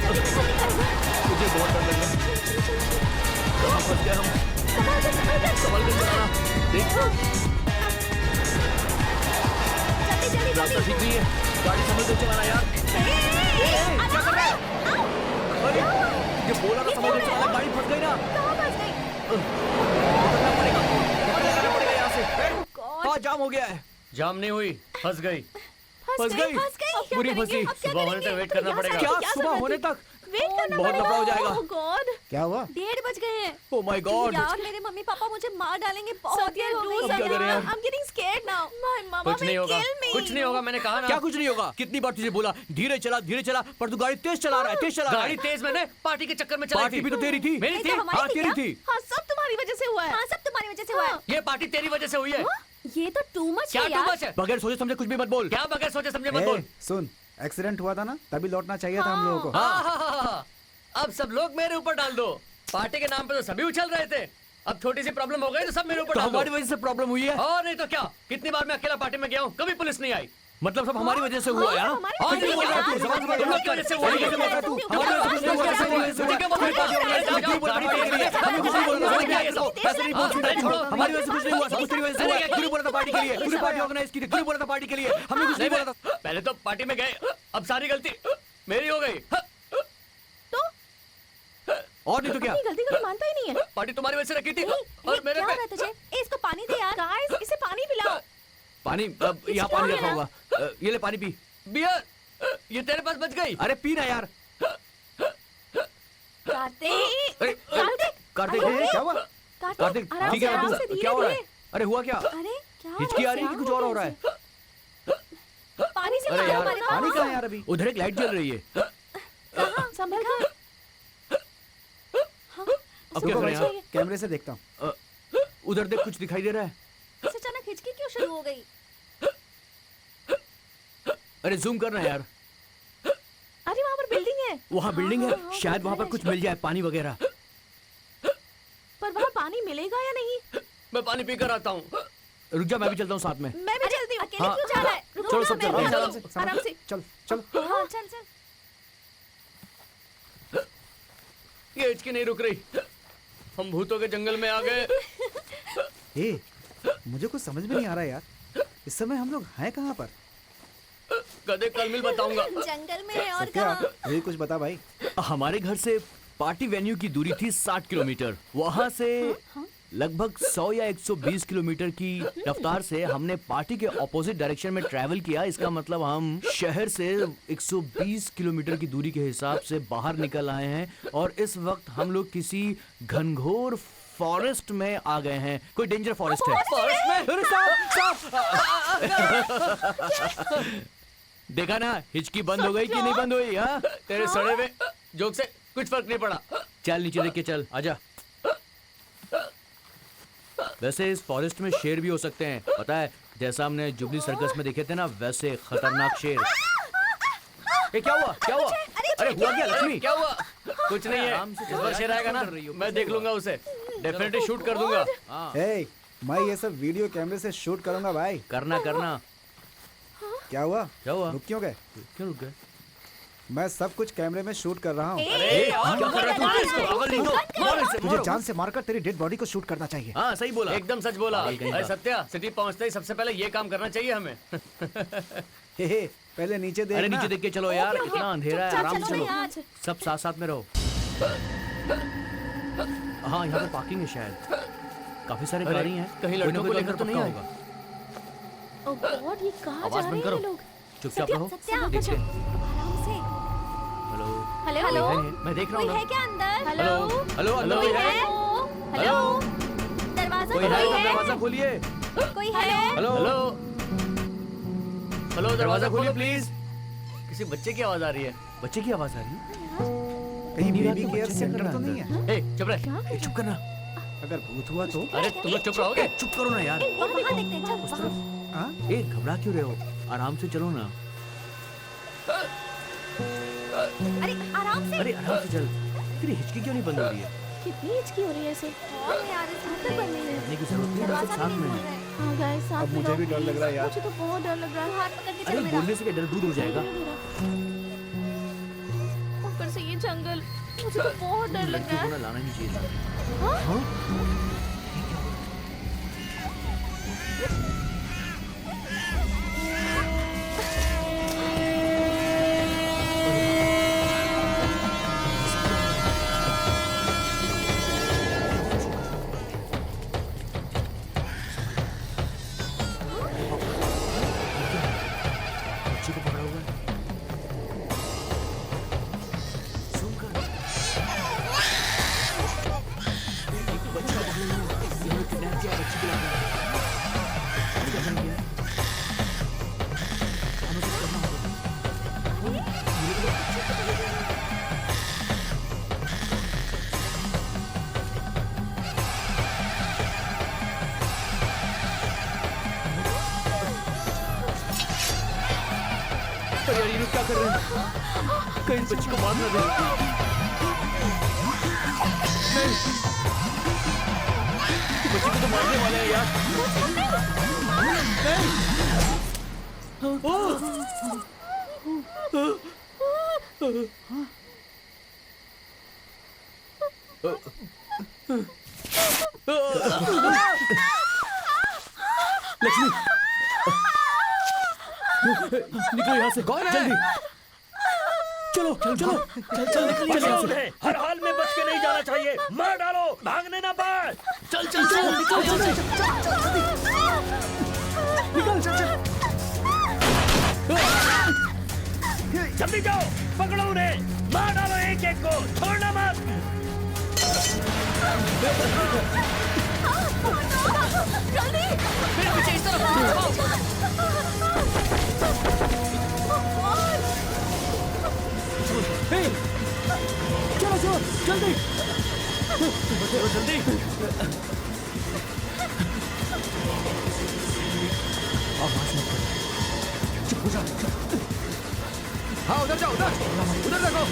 कहाँ फंस गए हम. संभल कर चलना. देख रास्ता ठीक नहीं है. गाड़ी संभल कर चलाना यार. क्या कर रहा है. अरे ये बोला था संभल कर चलाना. गाड़ी फंस गई ना. उतरना पड़ेगा यहाँ से. हाँ जाम हो गया है. जाम नहीं हुई, फंस गई. फंस गई. पूरी फंसी. सुबह होने तक वेट करना पड़ेगा. क्या सुबह होने तक. वेट करना बहुत लफड़ा हो जाएगा. ओह गॉड क्या हुआ? 1:30 बज गए हैं. Oh my God. यार मेरे मम्मी पापा मुझे मार डालेंगे. बहुत देर हो गई. अब क्या करें यार? I'm getting scared now. My mama कुछ नहीं will होगा. kill me. कुछ नहीं होगा, मैंने कहा ना. क्या कुछ नहीं होगा. कितनी बार तुझे बोला धीरे चला पर तू गाड़ी तेज चला रहा है. तेज चला रहा गाड़ी है. तेज मैंने पार्टी के चक्कर में चलाई पार्टी थी. भी तो तेरी थी. मेरी नहीं थी. तो हमारी हाँ थी तेरी क्या? थी. हाँ सब तुम्हारी वजह से हुआ है. हाँ सब तुम्हारी वजह से हुआ है. ये पार्टी तेरी वजह से हुई है. ये तो टू मच क्या है तू यार. बच है? बगैर सोचे समझे कुछ भी मत बोल. क्या बगैर सोचे समझे मत ए, बोल. सुन, एक्सीडेंट हुआ था ना, तभी लौटना चाहिए था हम लोगों को. हाँ. अब सब लोग मेरे ऊपर डाल दो. पार्टी के नाम पे तो सभी उछल रहे थे. अब छोटी सी प्रॉब्लम हो गई तो सब मेरे ऊपर तो डाल दो. हमारी वजह से प्रॉब्लम हुई है. और नहीं तो क्या. कितनी बार मैं अकेला पार्टी में गया हूँ, कभी पुलिस नहीं आई. मतलब सब हमारी वजह से हुआ है. हाँ? हमारी और वजह नहीं से क्या? हुआ है. तुम लोग की वजह से हुआ है. कैसे बोल रहा है तू? हमारी वजह से कुछ नहीं हुआ. कैसे बोल रहा है? ठीक है, बोलो. हमारी वजह से कुछ नहीं बोला था पार्टी के लिए. हमें कुछ नहीं बोला था. क्या ये सब? ऐसे नहीं बोल सकता तू. हमारी वजह से कुछ नहीं हुआ. सब तेरी वजह से हुआ है. तूने बोला था पार्टी के लिए. तूने पार्टी ऑर्गेनाइज की थी. तूने बोला था पार्टी के लिए. हमने कुछ नहीं बोला था. पहले तो पार्टी में गए, अब सारी गलती मेरी हो गई. और नहीं तो क्या. अपनी गलती को मानता ही नहीं है. पार्टी तुम्हारी वजह से रखी थी और मेरे क्या हो पे. रहा है तुझे. ए, इसको पानी दे यार. गाइस इसे पानी पिलाओ. पानी यहाँ पानी रखा होगा. ये ले पानी पी. बियर, ये तेरे पास बच गई. अरे पी ना यार. कार्तिक. अरे कार्तिक. ए, क्या हुआ? कार्तिक आराम ठीक से, है ना आराम तू. से, धीरे क्या हो रहा है. धीरे. अरे हुआ क्या. अरे क्या हिचकी आ रही है कि कुछ और हो रहा है. पानी से अरे मारो यार, हमारे पास. पानी कहाँ है यार अभी? उधर एक लाइट जल रही है. संभल कर. अब क्या रुको करें भाई, यार. कैमरे से देखता हूँ. उधर देख कुछ दिखाई दे रहा है. इसे अचानक हिचकी क्यों शुरू हो गई. अरे जूम करना यार. अरे वहाँ पर बिल्डिंग है. वहाँ बिल्डिंग है. शायद वहाँ पर कुछ मिल जाए पानी वगैरह. पर वहाँ पानी मिलेगा या नहीं. मैं पानी पी कर आता हूँ. रुक जा मैं भी चलता हूँ साथ में. मैं भी चलती हूँ. अकेले क्यों जा रहा है. रुको चलो, ना, सब मैं चलो, भी आराम चलती से, हूँ. आराम से. चल चल. हाँ चल चल. ये हिचकी नहीं रुक रही. हम भूतों के जंगल में आ गए. ए, मुझे कुछ समझ में नहीं आ रहा यार. इस समय हम लोग हैं कहाँ पर? कदे कल मिल बताऊंगा. जंगल में है और क्या? कहाँ. यही कुछ बता भाई. हमारे घर से पार्टी वेन्यू की दूरी थी 60 किलोमीटर. वहाँ से लगभग 100 या 120 किलोमीटर की रफ्तार से हमने पार्टी के ऑपोजिट डायरेक्शन में ट्रैवल किया. इसका मतलब हम शहर से 120 किलोमीटर की दूरी के हिसाब से बाहर निकल आए हैं और इस वक्त हम लोग किसी घनघोर फॉरेस्ट में आ गए हैं. कोई डेंजर फॉरेस्ट है. फॉरेस्ट में? अरे सांप. देखा ना हिचकी बंद हो गई कि नहीं बंद हुई. हाँ तेरे सड़े हुए जोक से कुछ फर्क नहीं पड़ा. चल नीचे देख के चल. आजा. वैसे इस फॉरेस्ट में शेर भी हो सकते हैं. पता है जैसा हमने जुबली सर्कस में देखे थे ना, वैसे खतरनाक शेर। ए, क्या हुआ क्या हुआ? अरे हुआ क्या लक्ष्मी? क्या हुआ? कुछ नहीं है। आराम से इस बार शेर आएगा ना, मैं देख लूंगा उसे, डेफिनेटली शूट कर दूंगा। ए, मैं ये सब वीडियो कैमरे से शूट करूंगा भाई। करना करना। क्या हुआ? क्या हुआ? रुक क्यों गए? क्यों रुक गए? मैं सब कुछ कैमरे में शूट कर रहा हूँ। ए, क्या कर रहा है तू? पागल नहीं हो? मार इसे, तुझे मारो। जान से मारकर तेरी डेड बॉडी को शूट करना चाहिए। हाँ सही बोला। एकदम सच बोला। पागल कहीं अरे का। सत्या, सिटी पहुंचते ही सबसे पहले ये काम करना चाहिए हमें। हे, पहले नीचे देख अरे ना। नीचे देख के चलो यार, इतना अंधेरा है, चुपचाप आराम से चलो चलो। ना आज। सब साथ साथ में रहो। हाँ यहाँ पर पार्किंग है शायद, काफी सारे अरे, गाड़ी हैं। कहीं कोई ना लड़कों कोई को लेकर अंदर तो नहीं पक्का आएगा। होगा। ओह गॉड, ये कहाँ जा आवाज रहे बंद हैं करो। ये लोग? चुपचाप रहो। सत्या, देखते हैं। आराम से। Hello hello hello? है, मैं देख रहा कोई हूँ है ना। क्या अंदर? हेलो हेलो अंदर कोई कोई है? है? हेलो? दरवाजा कोई है? कोई है? दरवाजा खोलिए। कोई है? हेलो हेलो हेलो, दरवाजा खोलिए प्लीज। किसी बच्चे की आवाज आ रही है। बच्चे की आवाज आ रही है? कहीं नीला बेबी तो केयर बच्चे सेंटर चल तो रहा नहीं है? ए, चुप रहे। ए, चुप करना। अगर भूत हुआ तो? अरे तुम लोग चुप रहोगे? चुप करो ना यार। वहाँ देखते हैं, चल उस वहाँ। तरफ। हाँ? ए घबरा क्यों रहे हो? आराम से चलो ना। अरे आराम से। अरे आराम से चल। तेरी हिचकी क्यों नहीं बंद हो रही है? कितनी हिचकी हो रही है इसे? और यार इस हाथ पे बनने है। करने की जरूरत नहीं है, दरवाजा सब साथ भी में नहीं है। खोल रहा है। हाँ गाइस, साथ अब में मुझे रहो, भी डर लग रहा है यार। मुझे तो बहुत डर लग रहा है। हाथ पकड़ के अरे चल मेरा। बोलने से क्या डर दूर हो जाएगा? ऊपर से ये जंगल, मुझे तो बहुत डर लग लड़की रहा को है। ना लाना नहीं चाहिए था। हाँ? बच्ची को पकड़ा हुआ है। सुनकर। एक बच्चा पकड़ा हुआ है। इन्होंने किडनैप किया, बच्ची को लाया। क्या कर दिया? हमें कुछ करना होगा। ये लोग बच्चे को पकड़ रहे हैं। अरे यार ये लोग क्या कर रहे हैं? कहीं इस बच्ची को मार ना दे। नहीं, बच्ची को तो मारने वाले हैं यार। नहीं। लक्ष्मी निकलो यहाँ से। कौन है? जल्दी चलो चलो चलो चल चल निकल यहाँ से। हर हाल में बच के नहीं जाना चाहिए, मार डालो, भागने ना पाए। चल चल चल निकल जल्दी निकल चल चल। जल्दी जाओ, पकड़ो उन्हें, मार डालो एक एक को, छोड़ना मत। मेरे पीछे इस तरफ। हे चलो चलो जल्दी चलो जल्दी। आवाज मत करो, चुप हो जा। हाँ उधर जाओ, उधर उधर देखो।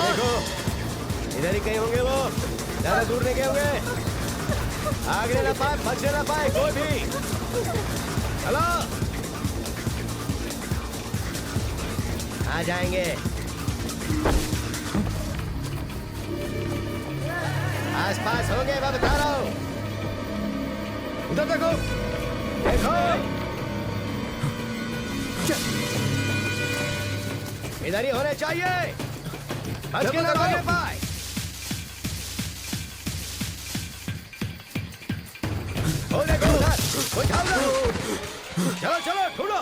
देखो, इधर ही कहीं होंगे वो, ज्यादा दूर नहीं गए होंगे। आगे ना पाए, बचने ना पाए कोई भी। हेलो, आ जाएंगे। आस पास होंगे, मैं बता रहा हूँ। उधर देखो, देखो इधर ही होने चाहिए। बच के ना भागने पाए। वो देखो उधर, वो जाओ उधर। चलो चलो ढूंढो।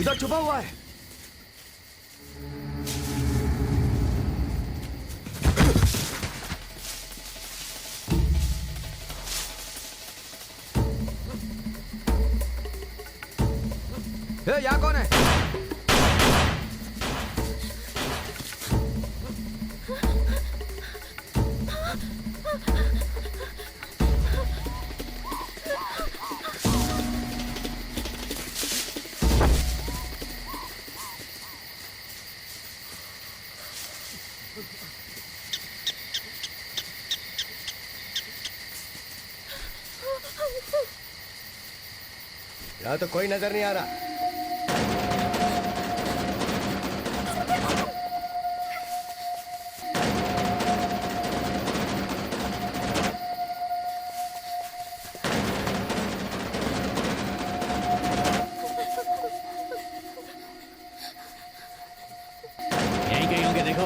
इधर छुपा हुआ है। ए, यहाँ कौन है? यहाँ तो कोई नजर नहीं आ रहा। यहीं कहीं होंगे, देखो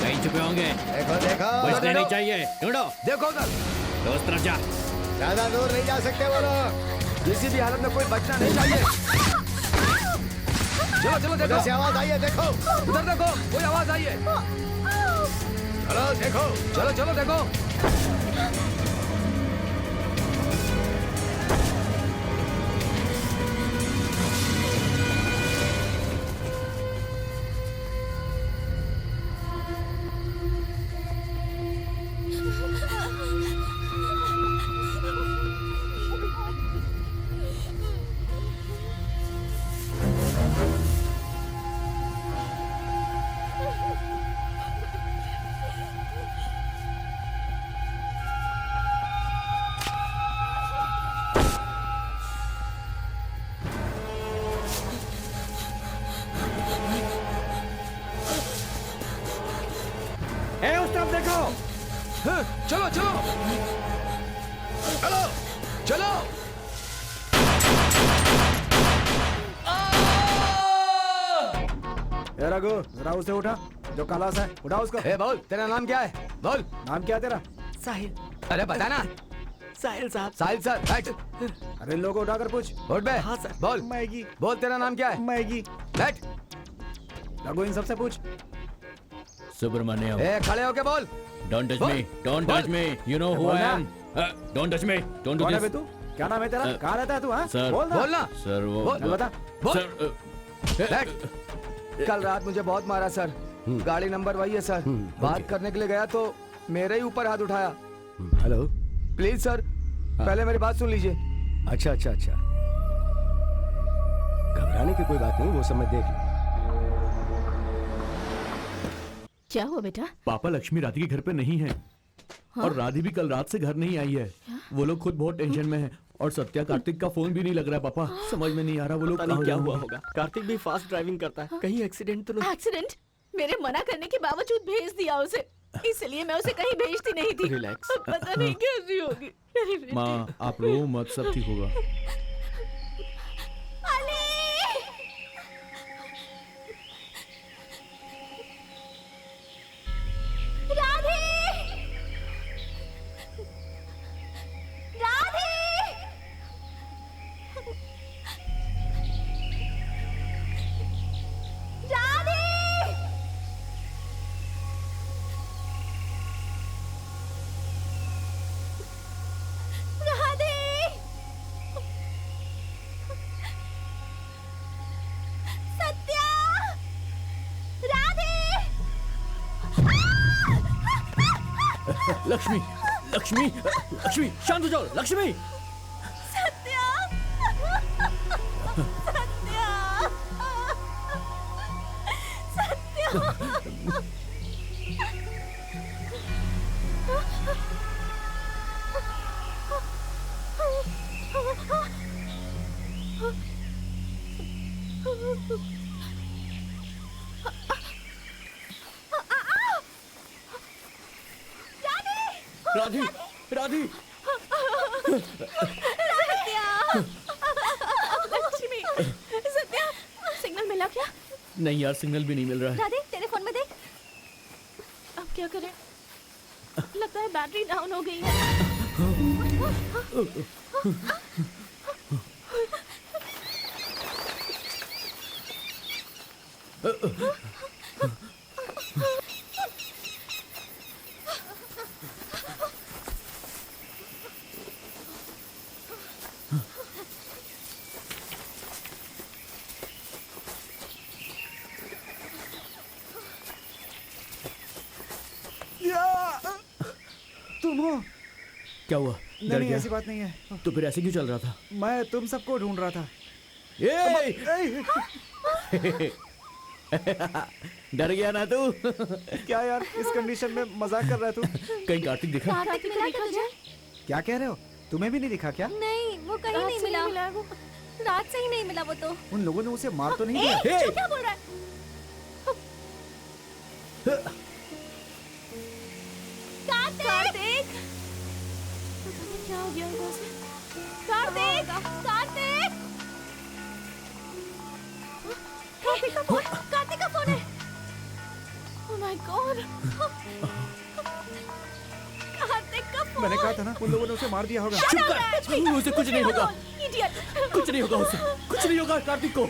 कहीं छुपे होंगे। देखो देखो बचने नहीं चाहिए, ढूंढो। देखो उधर, दोस्त तरफ जा। ज्यादा दूर नहीं जा सकते वो लोग। किसी भी हालत में कोई बचना नहीं चाहिए। चलो चलो देखो, उधर से आवाज आई है, देखो। उधर देखो, कोई आवाज आई है। चलो देखो। चलो चलो देखो। उस तरफ देखो। हाँ, चलो चलो चलो चलो। ए रघु, जरा उसे उठा, जो काला सा है, उठा उसको। ए बोल, तेरा नाम क्या है? बोल। नाम क्या है तेरा? साहिल। अरे बता ना। साहिल साहब। साहिल सर, बैठ। अरे इन लोगों को उठाकर पूछ। उठ बे। हाँ सर। बोल। मैगी। बोल, तेरा नाम क्या है? मैगी। बैठ। रघु, इन सबसे पूछ। सुब्रमण्यम। ए खड़े होके बोल। Don't touch बोल। me. Don't touch me. You know who I बोलना। am. Don't touch me. Don't do कौन है बे this. तू? क्या नाम है तेरा? कहाँ रहता है तू? हाँ? सर। बोल ना। बोल ना। सर वो बोल। चल बता। बोल। सर बैठ। कल रात मुझे बहुत मारा सर। गाड़ी नंबर वही है सर। बात करने के लिए गया तो मेरे ही ऊपर हाथ उठाया। हेलो। प्लीज सर, पहले मेरी बात सुन लीजिए। अच्छा अच्छा अच्छा, घबराने की कोई बात नहीं, वो सब मैं देख लूं। क्या हुआ बेटा? पापा लक्ष्मी राधे के घर पे नहीं है। और राधी भी कल रात से घर नहीं आई है। वो लोग खुद बहुत टेंशन में हैं और सत्या कार्तिक का फोन भी नहीं लग रहा है। पापा समझ में नहीं आ रहा वो लोग पता नहीं कहाँ क्या गए हुआ होंगे। होगा। कार्तिक भी फास्ट ड्राइविंग करता है, कहीं एक्सीडेंट तो नहीं। एक्सीडेंट? मेरे मना करने के बावजूद भेज दिया उसे, इसलिए मैं उसे कहीं भेजती नहीं थी। रिलैक्स। अब पता नहीं कैसी होगी मेरी बेटी। माँ आप रो मत, सब ठीक होगा। लक्ष्मी लक्ष्मी लक्ष्मी शांत हो जाओ। लक्ष्मी राधी राधी लक्ष्मी, सत्या, सिग्नल मिला क्या? नहीं यार, सिग्नल भी नहीं मिल रहा है। राधे तेरे फोन में देख। अब क्या करें? लगता है बैटरी डाउन हो गई है। तुम हो? क्या हुआ? नहीं नहीं, ऐसी बात नहीं है। तो फिर ऐसे क्यों चल रहा था? मैं तुम सबको ढूंढ रहा था। डर गया ना तू? क्या यार, इस कंडीशन में मजाक कर रहा है तू? कहीं कार्तिक दिखा? कार्तिक को देखा जाए? क्या कह रहे हो? तुम्हें भी नहीं दिखा क्या? नहीं वो कहीं नहीं मिला। वो रात से ही नहीं मिला वो तो। उन लोगों ने उसे मार तो नहीं ए, दिया? तू क्या बोल रहा है? कार्तिक! पता नहीं क्या हो गया होगा उसे। कार्तिक! कार्तिक! कार्तिक का फोन! कार्तिक का फोन है! Oh my God! कार्तिक का फोन! मैंने कहा था ना उन लोगों ने उसे मार दिया होगा। चुप कर, उसे कुछ नहीं होगा, Idiot! कुछ नहीं होगा उसे, कुछ नहीं होगा कार्तिक को।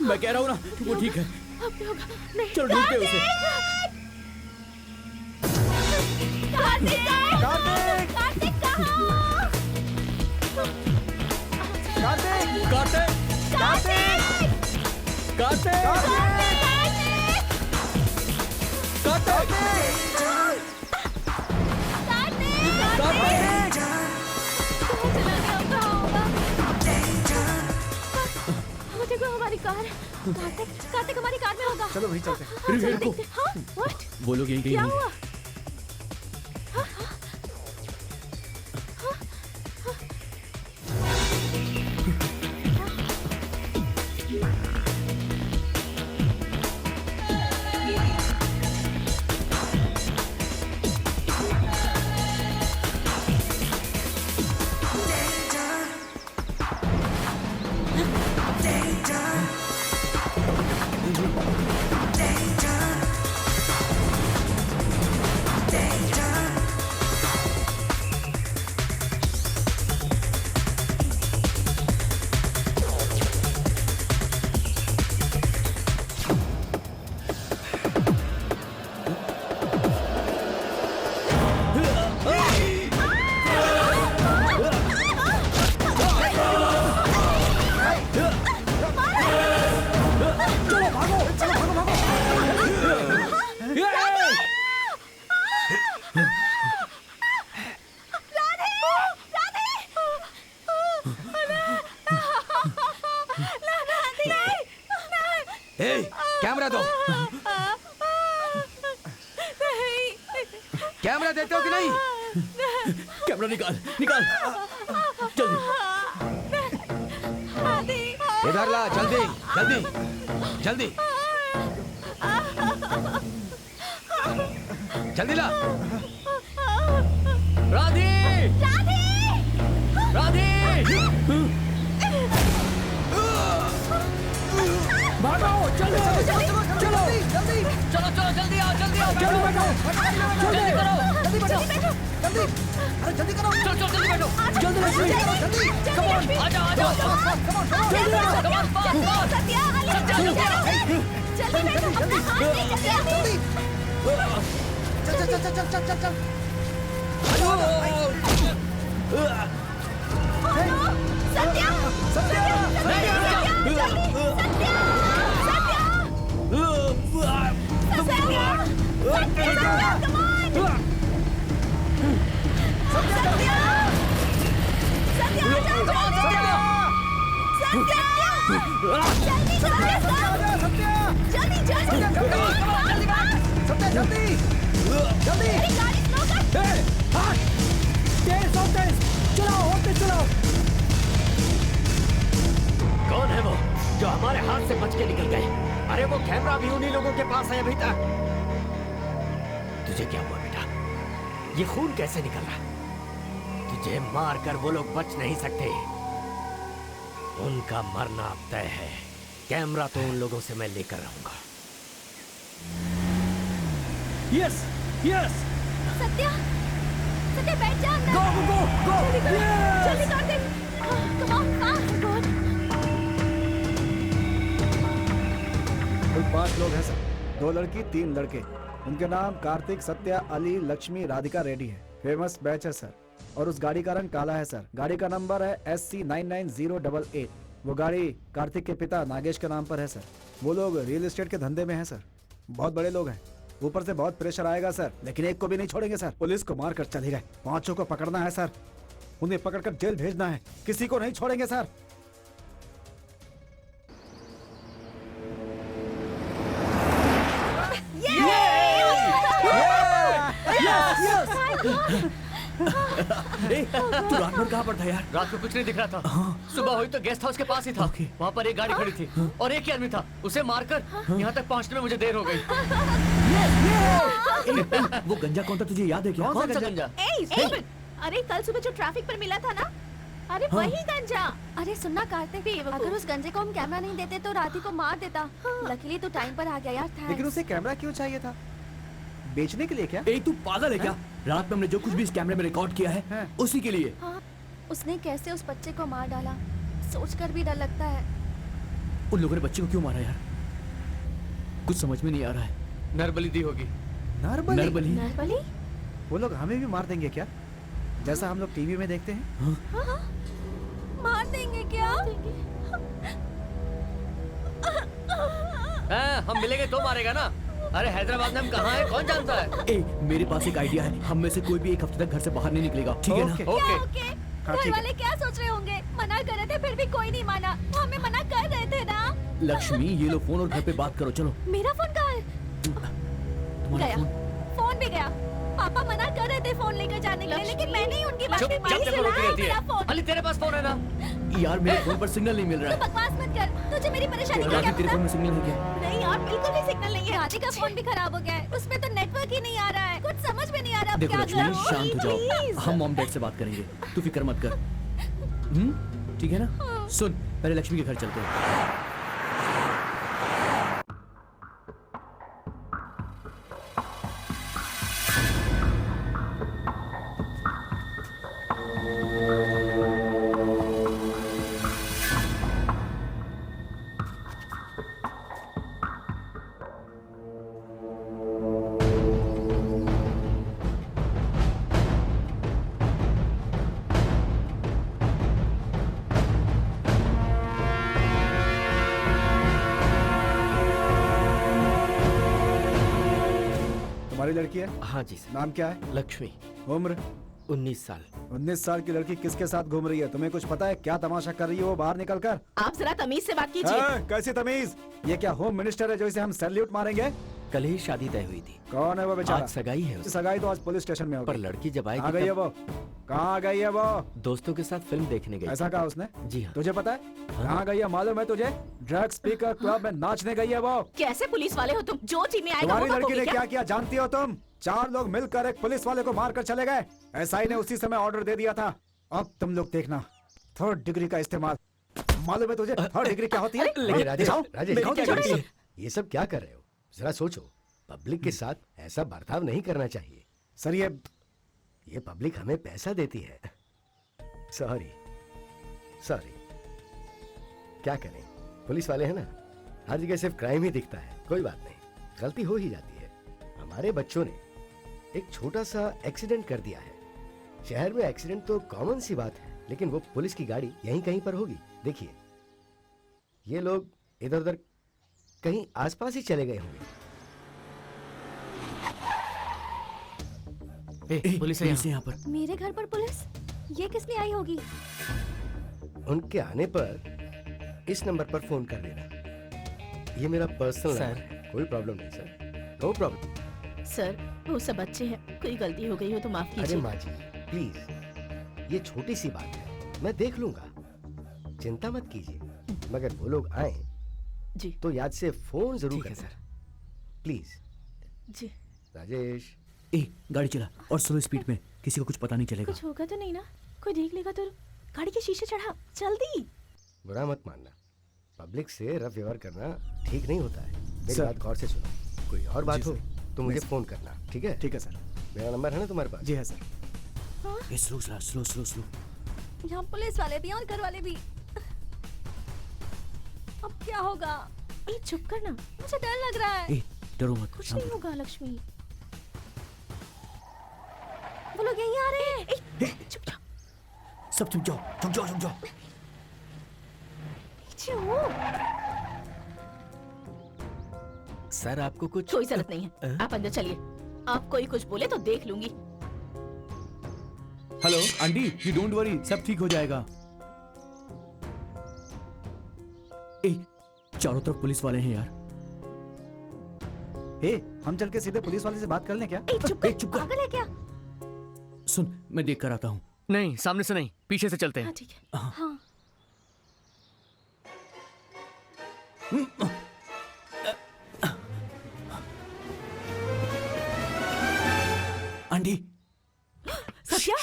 मैं कह रहा हूँ ना वो ठीक है। अब क्या होगा? नहीं, चलो ढूंढते हैं उसे। कार्तिक! कार्तिक! कार्तिक कहाँ? कार्तिक! कार्तिक, कार्तिक! कार्तिक, कार्तिक, मुझे को हमारी कार। कार्तिक, कार्तिक हमारी कार में होगा। चलो वहीं चलते हैं। हाँ, चलो रुको। देखते हैं। हाँ, what? वो लोग यहीं कहीं क्या होंगे। हुआ? कैमरा दो। कैमरा देते हो कि नहीं? कैमरा निकाल, निकाल, जल्दी। इधर ला, जल्दी, जल्दी, जल्दी, जल्दी ला। राधे! राधे! भागो, चलो, चलो, चलो, चलो चलो जल्दी आओ, जल्दी आओ, जल्दी बैठो, जल्दी करो, जल्दी बैठो, जल्दी, अरे जल्दी करो। चलो चलो जल्दी बैठो, जल्दी लक्ष्मी, जल्दी, आ जाओ, आ जाओ, जल्दी आओ। चल चल चल चल चल चल चल। कौन है वो जो हमारे हाथ से बच के निकल गए? अरे वो कैमरा भी उन्हीं लोगों के पास है अभी तक। तुझे क्या हुआ बेटा? ये खून कैसे निकल रहा? तुझे मार कर वो लोग बच नहीं सकते। उनका मरना अब तय है। कैमरा तो उन लोगों से मैं लेकर रहूंगा। यस, यस, सत्या, सत्या बैठ जा अंदर। गो, गो, गो, जल्दी Kartik, come on, fast, God. कुल 5 लोग हैं सर, 2 लड़की 3 लड़के। उनके नाम कार्तिक, सत्या, अली, लक्ष्मी, राधिका रेड्डी है। फेमस बैच है सर। और उस गाड़ी का रंग काला है सर। गाड़ी का नंबर है SC99088। वो गाड़ी कार्तिक के पिता नागेश के नाम पर है सर। वो लोग रियल एस्टेट के धंधे में हैं सर। बहुत बड़े लोग हैं। ऊपर से बहुत प्रेशर आएगा सर, लेकिन एक को भी नहीं छोड़ेंगे सर। पुलिस को मार कर चले गए। 5 को पकड़ना है सर। उन्हें पकड़कर जेल भेजना है। किसी को नहीं छोड़ेंगे सर। तू रात भर कहाँ पर था यार? रात को कुछ नहीं दिख रहा था। सुबह हुई तो गेस्ट हाउस के पास ही था। वहाँ पर एक गाड़ी खड़ी थी और एक ही आदमी था। उसे मारकर यहाँ तक पहुँचने में मुझे देर हो गई। वो गंजा कौन था तुझे याद है क्या? कौन सा गंजा? अरे कल सुबह जो ट्रैफिक पर मिला था ना, अरे वही गंजा। अरे सुनना कार्तिक, अगर उस गंजे को हम कैमरा नहीं देते तो राधी को मार देता। लकीली तू टाइम पर आ गया यार, लेकिन थैंक्स। उसे कैमरा क्यों चाहिए था? बेचने के लिए क्या? तू पागल है क्या? रात में हमने जो कुछ भी इस कैमरे में रिकॉर्ड किया है उसी के लिए। उसने कैसे उस बच्चे को मार डाला, सोचकर भी डर लगता है। उन लोगों ने बच्चे को क्यों मारा यार? कुछ समझ में नहीं आ रहा है। नरबली दी होगी। नरबली? नरबली? नरबली? वो लोग हमें भी मार देंगे क्या, जैसा हम लोग टीवी में देखते हैं? मार देंगे क्या? हम मिलेंगे तो मारेगा ना। अरे हैदराबाद में हम कहाँ हैं कौन जानता है। मेरे पास एक आइडिया है। हम में से कोई भी एक हफ्ते तक घर से बाहर नहीं निकलेगा, ठीक है ना? ओके। घर वाले क्या सोच रहे होंगे? मना कर रहे थे फिर भी कोई नहीं माना। वो हमें मना कर रहे थे ना। लक्ष्मी, ये लो फोन और घर पे बात करो, चलो। मेरा फोन कहाँ है? तुम्हारा गया। फोन भी गया। पापा मना कर रहे थे फोन लेकर जाने के लिए, लेकिन मैंने ही उनकी बात चुप, पे जब मानी। तक रोती रहती मेरा है। फोन। अली तेरे पास फोन है ना? यार मेरे फोन पर सिग्नल नहीं मिल रहा तू है। बकवास मत कर, तुझे मेरी परेशानी का क्या राधी, तेरे पता? फोन में सिग्नल है क्या? नहीं यार, बिल्कुल भी सिग्नल नहीं है। राधी का फोन भी खराब हो गया है, उसमें तो नेटवर्क ही नहीं आ रहा है। कुछ समझ में नहीं आ रहा अब देखो क्या लक्ष्मी, करूं। शांत हो please। जाओ। हम मॉम डैड से बात करेंगे, तू फिक्र मत कर। ठीक है ना? सुन, पहले लक्ष्मी के घर चलते हैं। तुम्हारी लड़की है? हाँ जी सर। नाम क्या है? लक्ष्मी, उम्र? 19 साल। 19 साल की लड़की किसके साथ घूम रही है? तुम्हें कुछ पता है? क्या तमाशा कर रही है वो बाहर निकल कर? आप जरा तमीज से बात कीजिए। कैसी तमीज? ये क्या होम मिनिस्टर है जो इसे हम सैल्यूट मारेंगे? कल ही शादी तय हुई थी। कौन है वो बेचारा? आज सगाई है उसकी। सगाई तो आज पुलिस स्टेशन में पर होगी। लड़की जब आएगी कहाँ गई है तब वो? कहाँ गई है वो? दोस्तों के साथ फिल्म देखने गई। ऐसा कहा उसने? जी हाँ। तुझे पता है कहाँ गई है? मालूम है तुझे? ड्रग स्पीकर क्लब में नाचने गई है वो। कैसे पुलिस वाले हो तुम? जो चीज में आएगा तुम्हारी वो लड़की करोगे ने क्या? क्या किया जानती हो तुम? 4 लोग मिलकर एक पुलिस वाले को मार कर चले गए। एसआई ने उसी समय ऑर्डर दे दिया था। अब तुम लोग देखना, 3rd डिग्री का इस्तेमाल। मालूम है तुझे 3rd डिग्री क्या होती है? लेकिन राजेश, दिखाओ, राजेश, दिखाओ क्या तुझे। कर रहे हो? ये सब क्या कर रहे हो? जरा सोचो, पब्लिक के साथ ऐसा बर्ताव नहीं करना चाहिए। सर ये पब्लिक हमें पैसा देती है। सॉरी सॉरी, क्या करें, पुलिस वाले हैं ना, हर जगह सिर्फ क्राइम ही दिखता है। कोई बात नहीं, गलती हो ही जाती है। हमारे बच्चों ने एक छोटा सा एक्सीडेंट कर दिया है। शहर में एक्सीडेंट तो कॉमन सी बात है, लेकिन वो पुलिस की गाड़ी यहीं कहीं पर होगी। देखिए, ये लोग इधर उधर कहीं आसपास ही चले गए होंगे। पुलिस है यहाँ पर। मेरे घर पर पुलिस? ये किस लिए आई होगी? उनके आने पर इस नंबर पर फोन कर देना। ये मेरा पर्सनल सर। नंबर है। कोई प्रॉब्लम नहीं सर, नो प्रॉब्लम। सर, वो सब बच्चे हैं, कोई गलती हो गई हो तो माफ अरे कीजिए। माँ जी प्लीज, ये छोटी सी बात है, मैं देख लूंगा, चिंता मत कीजिए। मगर वो लोग आए जी तो याद से फोन जरूर ठीक है करना सर। प्लीज। जी। राजेश, गाड़ी चला और स्लो स्पीड में, किसी को कुछ पता नहीं चलेगा। कुछ होगा तो नहीं ना? कोई देख लेगा तो? गाड़ी के शीशे चढ़ा, जल्दी। बुरा मत मानना, पब्लिक से रफ व्यवहार करना ठीक नहीं होता है। मेरी सर। बात गौर से सुनो, कोई और बात हो तो मुझे फोन करना, ठीक है? ठीक है सर। मेरा नंबर है ना तुम्हारे पास? जी है sir. Slow slow slow slow. यहाँ पुलिस वाले भी हैं और घर वाले भी। अब क्या होगा? चुप करना, मुझे डर लग रहा है। डरो मत, कुछ शांत नहीं हो। होगा लक्ष्मी। वो लोग यहीं आ रहे हैं। चुप जाओ, सब चुप जाओ, चुप जाओ, चुप जाओ। पीछे हो। सर आपको कुछ कोई जरूरत नहीं है, आप अंदर चलिए। आप कोई कुछ बोले तो देख लूंगी। Hello aunty, you don't worry, सब ठीक हो जाएगा। चारों तरफ पुलिस वाले हैं यार। हे, हम चल के सीधे पुलिस वाले से बात कर लें क्या? चुप कर, चुप कर। पागल है क्या? सुन, मैं देख कर आता हूँ। नहीं, सामने से नहीं, पीछे से चलते हैं। हाँ ठीक है। हाँ आंटी, सत्या,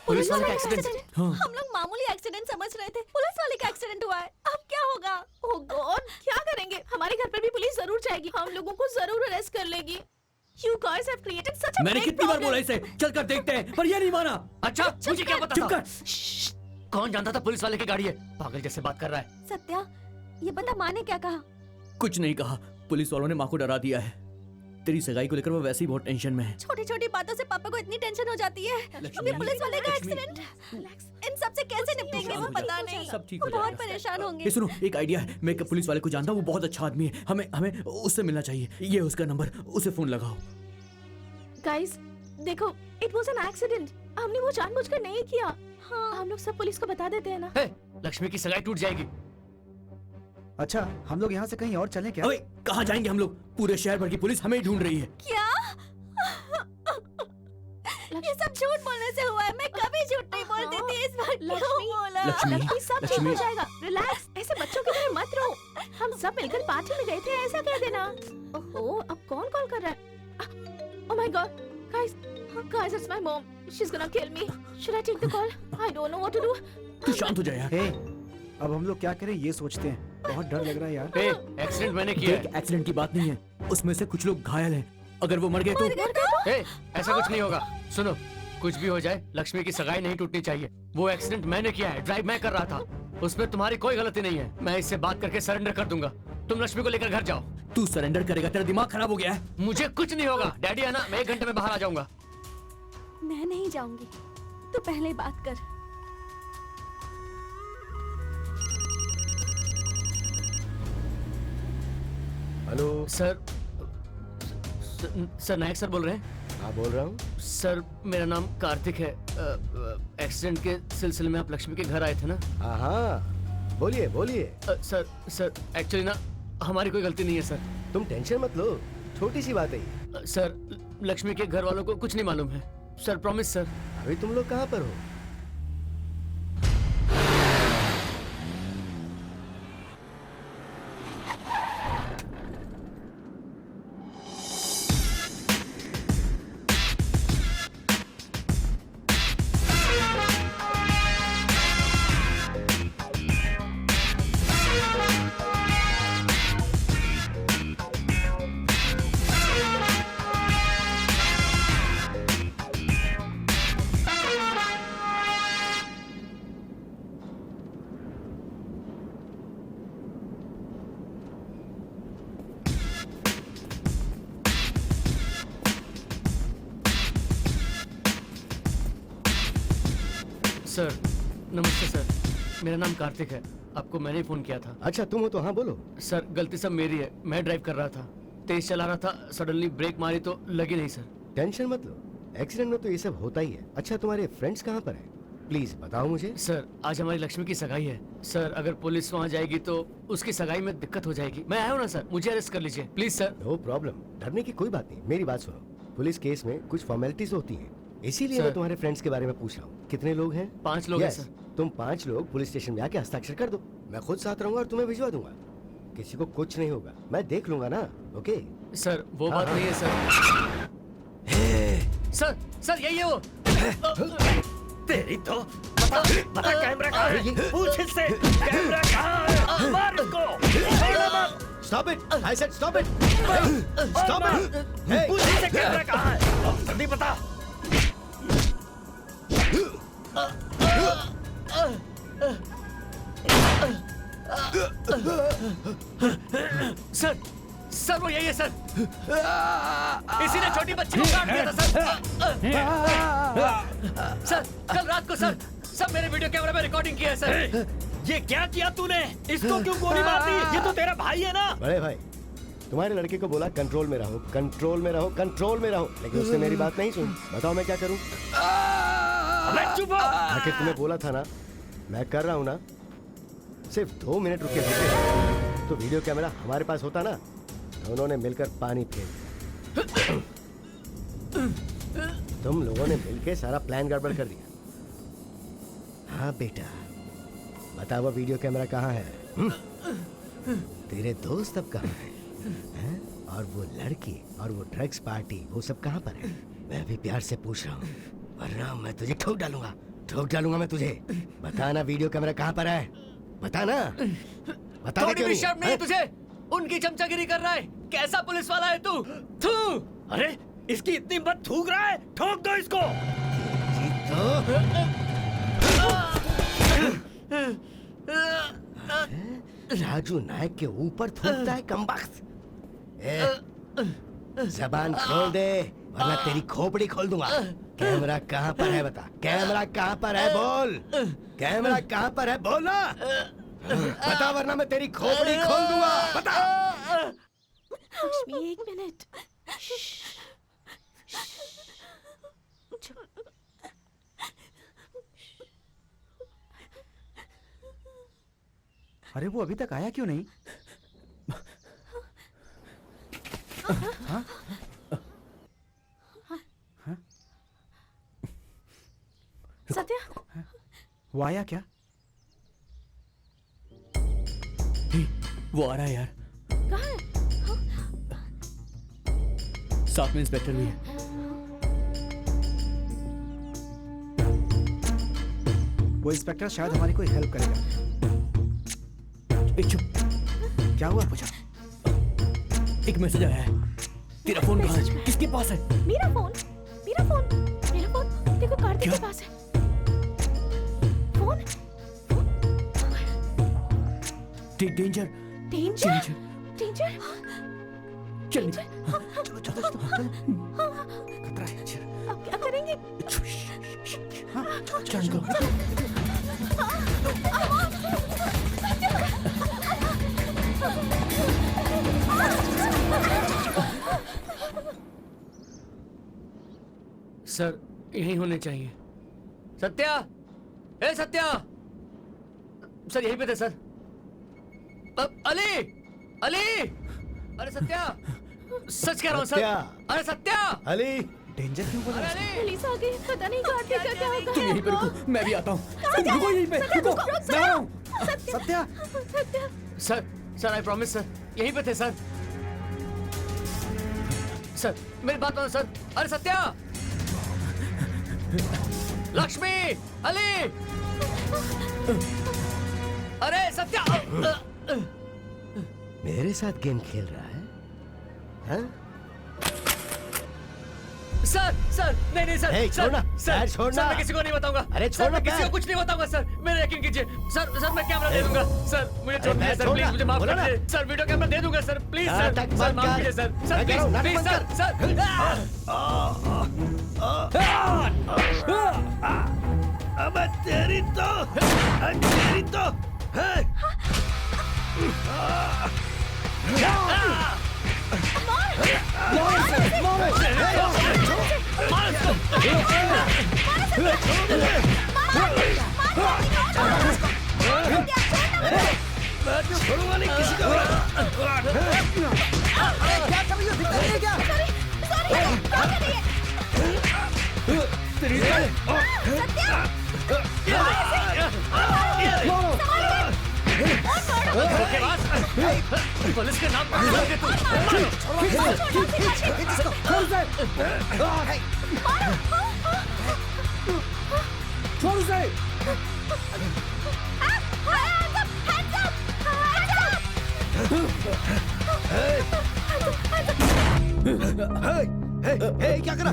पुलिस वाले का एक्सीडेंट। हम लोग मामूली एक्सीडेंट समझ रहे थे, पुलिस वाले का एक्सीडेंट हुआ है। अब क्या होगा? ओह गॉड, क्या करेंगे? हमारे घर पर भी पुलिस जरूर जाएगी, हम लोगों को जरूर अरेस्ट कर लेगी। You guys have created such a मैंने big कितनी बार problem. बोला इसे, चल कर देखते हैं, पर ये नहीं माना। अच्छा, मुझे क्या पता चुप था? कर। कौन जानता था पुलिस वाले की गाड़ी है? पागल जैसे बात कर रहा है। सत्या, ये बता माँ ने क्या कहा? कुछ नहीं कहा, पुलिस वालों ने माँ को डरा दिया है। तेरी सगाई को लेकर वो वैसे ही बहुत टेंशन में है। छोटी छोटी बातों से पापा को इतनी टेंशन हो जाती है। अभी पुलिस वाले का एक्सीडेंट, इन सब से कैसे निपटेंगे वो पता नहीं। सब ठीक वो हो बहुत जाएगा। परेशान होंगे। ये सुनो, एक आइडिया है, मैं एक पुलिस वाले को जानता हूँ, वो बहुत अच्छा आदमी है, हमें हमें उससे मिलना चाहिए। ये उसका नंबर, उसे फोन लगाओ। Guys, देखो, it was an accident. हमने वो जानबूझकर नहीं किया। हाँ, हम लोग सब पुलिस को बता देते हैं ना। हे, लक्ष्मी की सगाई टूट जाएगी। अच्छा, हम लोग यहाँ से कहीं और चलें क्या? अबे कहाँ जाएंगे हम लोग? पूरे शहर भर की पुलिस हमें ही ढूंढ रही है। क्या? ये सब झूठ बोलने से हुआ है। मैं कभी झूठ नहीं बोलती थी, इस बार क्यों लक्ष्मी, बोला? लक्ष्मी, सब ठीक हो लक्ष्मी। जाएगा। रिलैक्स, ऐसे बच्चों की तरह मत रहो। हम सब मिलकर पार्टी में गए थे, ऐसा कह देना। ओहो, अब कौन कॉल कर रहा है? Oh my God, guys, it's my mom. She's gonna kill me. Should I take the call? I don't know what to do. तू शांत हो जा यार। हे, अब हम लोग क्या करें ये सोचते हैं। बहुत डर लग रहा है यार। हे, एक्सीडेंट मैंने किया देख, है। एक्सीडेंट की बात नहीं है, उसमें से कुछ लोग घायल हैं। अगर वो मर गए तो हे, ऐसा कुछ नहीं होगा। सुनो, कुछ भी हो जाए, लक्ष्मी की सगाई नहीं टूटनी चाहिए। वो एक्सीडेंट मैंने किया है, ड्राइव मैं कर रहा था, उसमें तुम्हारी कोई गलती नहीं है। मैं इससे बात करके सरेंडर कर दूंगा। तुम लक्ष्मी को लेकर घर जाओ। तू सरेंडर करेगा? तेरा दिमाग खराब हो गया है। मुझे कुछ नहीं होगा, डैडी है ना, मैं 1 घंटे में बाहर आ जाऊंगा। मैं नहीं जाऊंगी, तू पहले बात कर। हेलो। सर, सर नायक सर बोल रहे हैं? हाँ बोल रहा हूँ। सर, मेरा नाम कार्तिक है। एक्सीडेंट के सिलसिले में आप लक्ष्मी के घर आए थे ना? हाँ हाँ, बोलिए बोलिए। सर एक्चुअली ना, हमारी कोई गलती नहीं है सर। तुम टेंशन मत लो, छोटी सी बात है ये। सर, लक्ष्मी के घर वालों को कुछ नहीं मालूम है सर, प्रॉमिस सर। अभी तुम लोग कहाँ पर हो? सर नमस्ते सर, मेरा नाम कार्तिक है, आपको मैंने ही फोन किया था। अच्छा तुम हो तो हाँ बोलो। सर गलती सब मेरी है, मैं ड्राइव कर रहा था, तेज चला रहा था, सडनली ब्रेक मारी तो लगी नहीं सर। टेंशन मत लो, एक्सीडेंट में तो ये सब होता ही है। अच्छा तुम्हारे फ्रेंड्स कहाँ पर हैं? प्लीज बताओ मुझे। सर आज हमारी लक्ष्मी की सगाई है सर, अगर पुलिस वहाँ जाएगी तो उसकी सगाई में दिक्कत हो जाएगी। मैं आया हूँ ना सर, मुझे अरेस्ट कर लीजिए प्लीज सर। नो प्रॉब्लम, डरने की कोई बात नहीं। मेरी बात सुनो, पुलिस केस में कुछ फॉर्मेलिटीज होती हैं, इसीलिए मैं सर। तुम्हारे फ्रेंड्स के बारे में पूछ रहा हूँ। कितने लोग हैं? 5 लोग हैं Yes, सर। तुम 5 लोग पुलिस स्टेशन में आके हस्ताक्षर कर दो, मैं खुद साथ रहूंगा और तुम्हें भिजवा दूंगा। किसी को कुछ नहीं होगा, मैं देख लूंगा ना। ओके सर वो हाँ, बात हाँ। नहीं है सर। सर यही है वो। तेरी तो बता कैमरा कहाँ है? पूछ इससे कैमरा कहाँ है? मार इसको, छोड़ो मत। Stop it, I said stop it, stop it. पूछ इससे कैमरा कहाँ है? अब जल्दी बता। सर सर वो यही है सर, इसी ने छोटी बच्ची को काट दिया था सर। सर कल रात को सर मेरे वीडियो कैमरा में रिकॉर्डिंग किया है सर। ये क्या किया तूने? इसको क्यों गोली मार दी? ये तो तेरा भाई है ना? बड़े भाई, तुम्हारे लड़के को बोला कंट्रोल में रहो, कंट्रोल में रहो, कंट्रोल में रहो, लेकिन उसने मेरी बात नहीं सुनी। बताओ मैं क्या करूं? अबे चुप हो। आखिर तुम्हें बोला था ना, मैं कर रहा हूं ना। सिर्फ 2 मिनट रुके होते तो वीडियो कैमरा हमारे पास होता ना, दोनों ने मिलकर पानी फेर दिया। तुम लोगों ने मिलकर सारा प्लान गड़बड़ कर दिया। हाँ बेटा, बता वो वीडियो कैमरा कहाँ है? तेरे दोस्त अब कहाँ हैं? और वो लड़की और वो ड्रग्स पार्टी, वो सब कहाँ पर है? मैं भी प्यार से पूछ रहा हूँ, वरना मैं तुझे ठोक डालूंगा मैं तुझे। बता ना वीडियो कैमरा कहाँ पर है, बता ना, बता। थोड़ी भी शर्म नहीं है तुझे? उनकी चमचागिरी कर रहा है, कैसा पुलिस वाला है तू? थू! अरे इसकी इतनी मत थूक रहा है, ठोक दो इसको। राजू नायक के ऊपर थूकता है कमबख्त। जबान खोल दे वरना तेरी खोपड़ी खोल दूंगा। कैमरा कहाँ पर है बता, कैमरा कहाँ पर है बोल, कैमरा कहाँ पर है बोल ना, बता वरना मैं तेरी खोपड़ी खोल दूंगा, बता। लक्ष्मी, 1 मिनट। अरे वो अभी तक आया क्यों नहीं? हाँ? सत्या, वो आया क्या? वो आ रहा है यार, कहाँ है? साथ में इंस्पेक्टर भी है। वो इंस्पेक्टर शायद हमारी कोई हेल्प करेगा। चुप, क्या हुआ? एक मैसेज आया है। तेरा फोन कहाँ है? किसके पास है? मेरा फोन देखो, कार्तिक के पास है। फोन? डेंजर। चल चलो खतरा है। अब क्या करेंगे? चल सर यही होने चाहिए। सत्या, ए सत्या, सर यहीं पे थे सर। अली, अरे सत्या, सच कह रहा हूँ सर। अरे सत्या, अली, डेंजर क्यों बोल रहा है? पुलिस आ गई, पता नहीं कार्तिक का क्या होगा। तुम यहीं पे रुको, मैं भी आता हूँ। रुको यहीं पे, रुको, मैं आ रहा हूँ। Satya, sir I promise sir, यहीं पे थे सर। सर मेरी बात मानो सर। अरे सत्या, लक्ष्मी, अली, अरे सत्या। मेरे साथ गेम खेल रहा है, हाँ? सर नहीं सर। ए, छोड़ना, सर छोड़ना। मैं किसी को नहीं बताऊंगा। अरे सर मैं किसी को कुछ नहीं बताऊंगा सर, मेरा यकीन कीजिए। सर मैं कैमरा दे दूंगा। सर मुझे छोड़ दीजिए सर, प्लीज मुझे माफ कर दीजिए सर। वीडियो कैमरा दे दूंगा सर, प्लीज सर माफ कीजिए सर। Sir please sir. अब तेरी तो छोड़ूंगा नहीं किसी को। क्या कर रही हो? दिख रही है क्या? पुलिस के नाम पर छोड़ उसे। क्या कर रहा?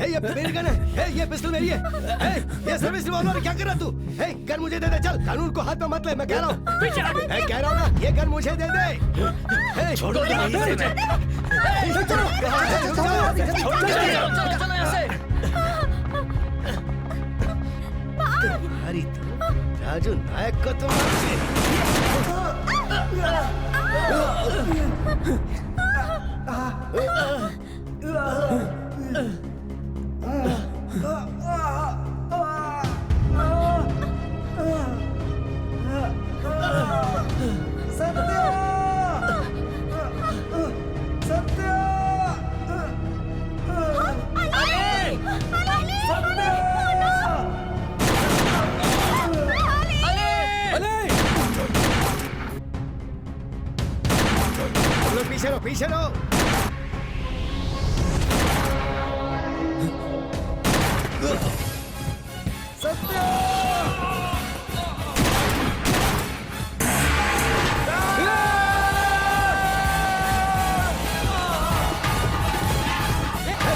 ये मेरी गन है, ये पिस्तौल मेरी है, ये सर्विस रिवॉल्वर है, क्या कर रहा तू? गन मुझे दे दे, चल, कानून को हाथ में मत ले, मैं कह रहा हूँ। कह रहा हूँ ना, ये गन मुझे दे दे। छोड़ो तुम्हारी तो राजू नायक को तुम पीछे रहो।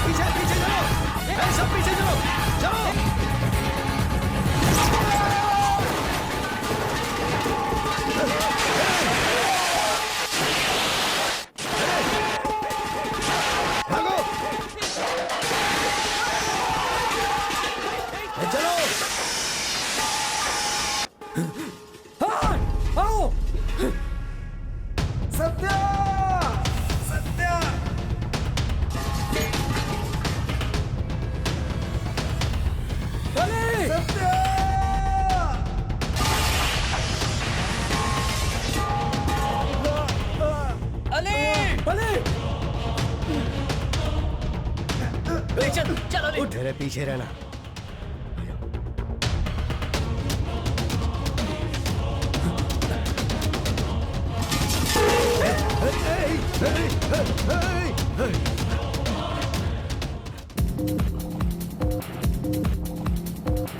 पीछे पीछे चलो, सब पीछे चलो, चलो। भागो, चलो। आओ सत्या सत्या सत्या चल चल अली। मेरे पीछे रहना।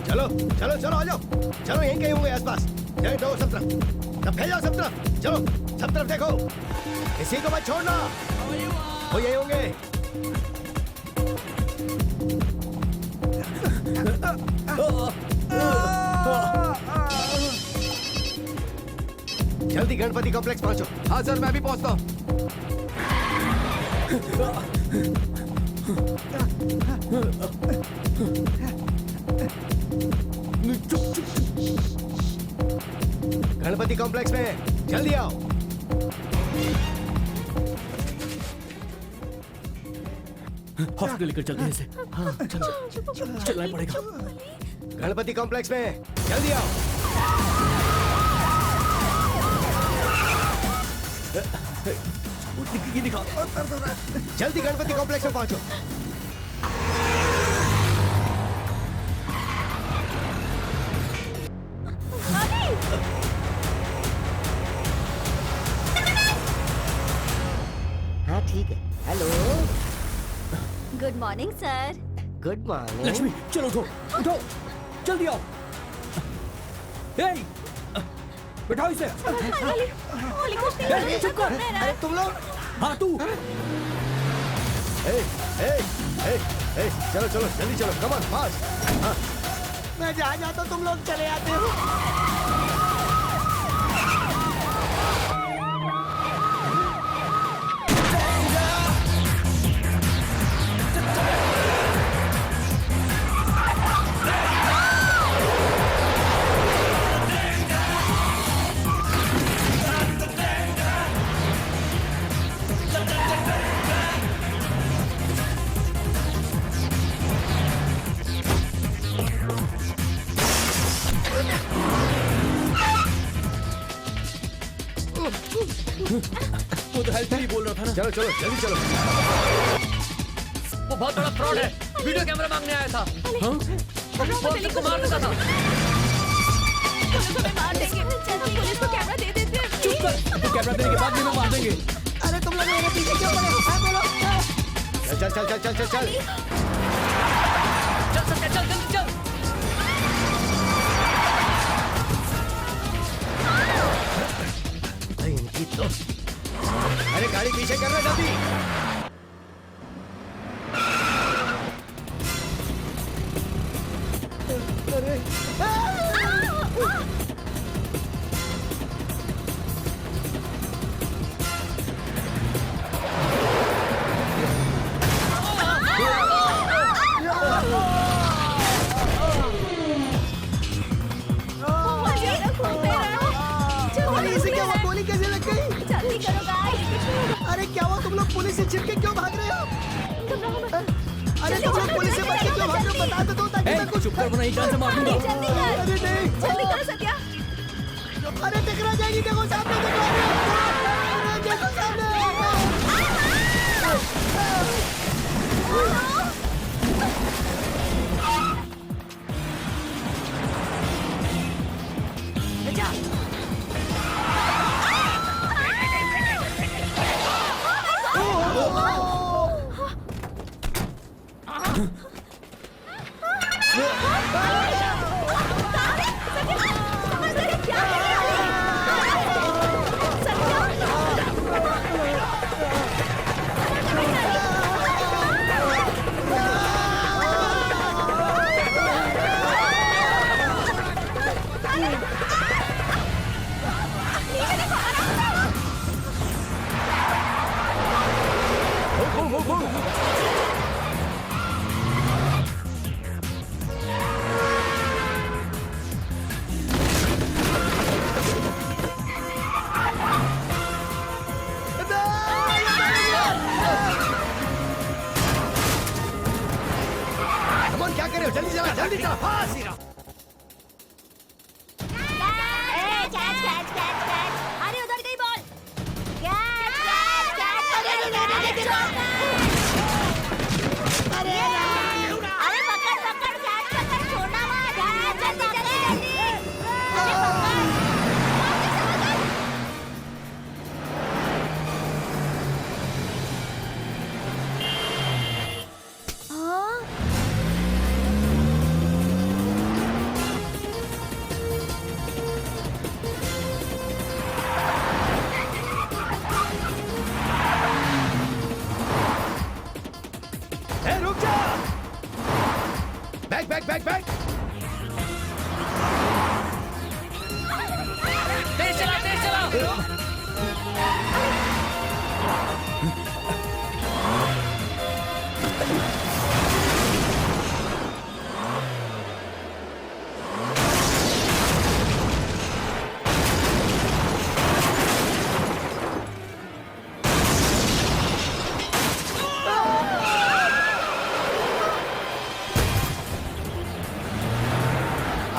चलो चलो चलो आ जाओ, चलो यहीं कहीं होंगे आसपास। यहीं दो सब तरफ, सब फैल जाओ सब तरफ, चलो सब तरफ देखो, किसी को मत छोड़ना, वो यहीं होंगे। जल्दी गणपति कॉम्प्लेक्स पहुंचो। हाँ सर, मैं भी पहुंचता हूँ। गणपति कॉम्प्लेक्स में जल्दी आओ। हॉस्पिटल लेकर चलते हैं इसे। हाँ चल, चलना ही पड़ेगा। गणपति कॉम्प्लेक्स में जल्दी आओ। ये दिखा। जल्दी गणपति कॉम्प्लेक्स में पहुंचो। हाँ ठीक है। Hello, good morning sir. Good morning. Lakshmi चलो उठो, उठो जल्दी आओ। बैठाओ इसे। चुप कर। अरे तुम लोग, हाँ तू। चलो चलो जल्दी चलो, कम ऑन फास्ट। मैं जहाँ जाता हूँ तुम लोग चले आते हो। वो तो हेल्थ के लिए बोल रहा था ना। चलो चलो जल्दी चलो। वो बहुत बड़ा फ्रॉड है, वीडियो कैमरा मांगने आया था। हाँ? वो सबको मार देता था। मार देंगे। पुलिस को कैमरा दे देते हैं। चुप कर, तो कैमरा देने के बाद भी हमें मार देंगे। अरे तुम लोग मेरे पीछे क्यों पड़े हो? हाँ, बोलो। चल चल चल चल चल चल। चल सत्या, चल जल्दी चल। इनकी तो, अरे गाड़ी पीछे करना जल्दी। पुलिस से क्या हुआ? गोली कैसे लग गई? जल्दी करो गाइस। अरे क्या हुआ? तुम लोग पुलिस से छिप के क्यों भाग रहे हो? अरे तुम लोग पुलिस से बच के क्यों भाग रहे हो? बता तो दो ताकि मैं कुछ। चुप कर, वरना ये जान से मार दूंगा। जल्दी कर, अरे नहीं, जल्दी करो सत्या। अरे टकरा जाएगी। देखो सामने, देखो सामने।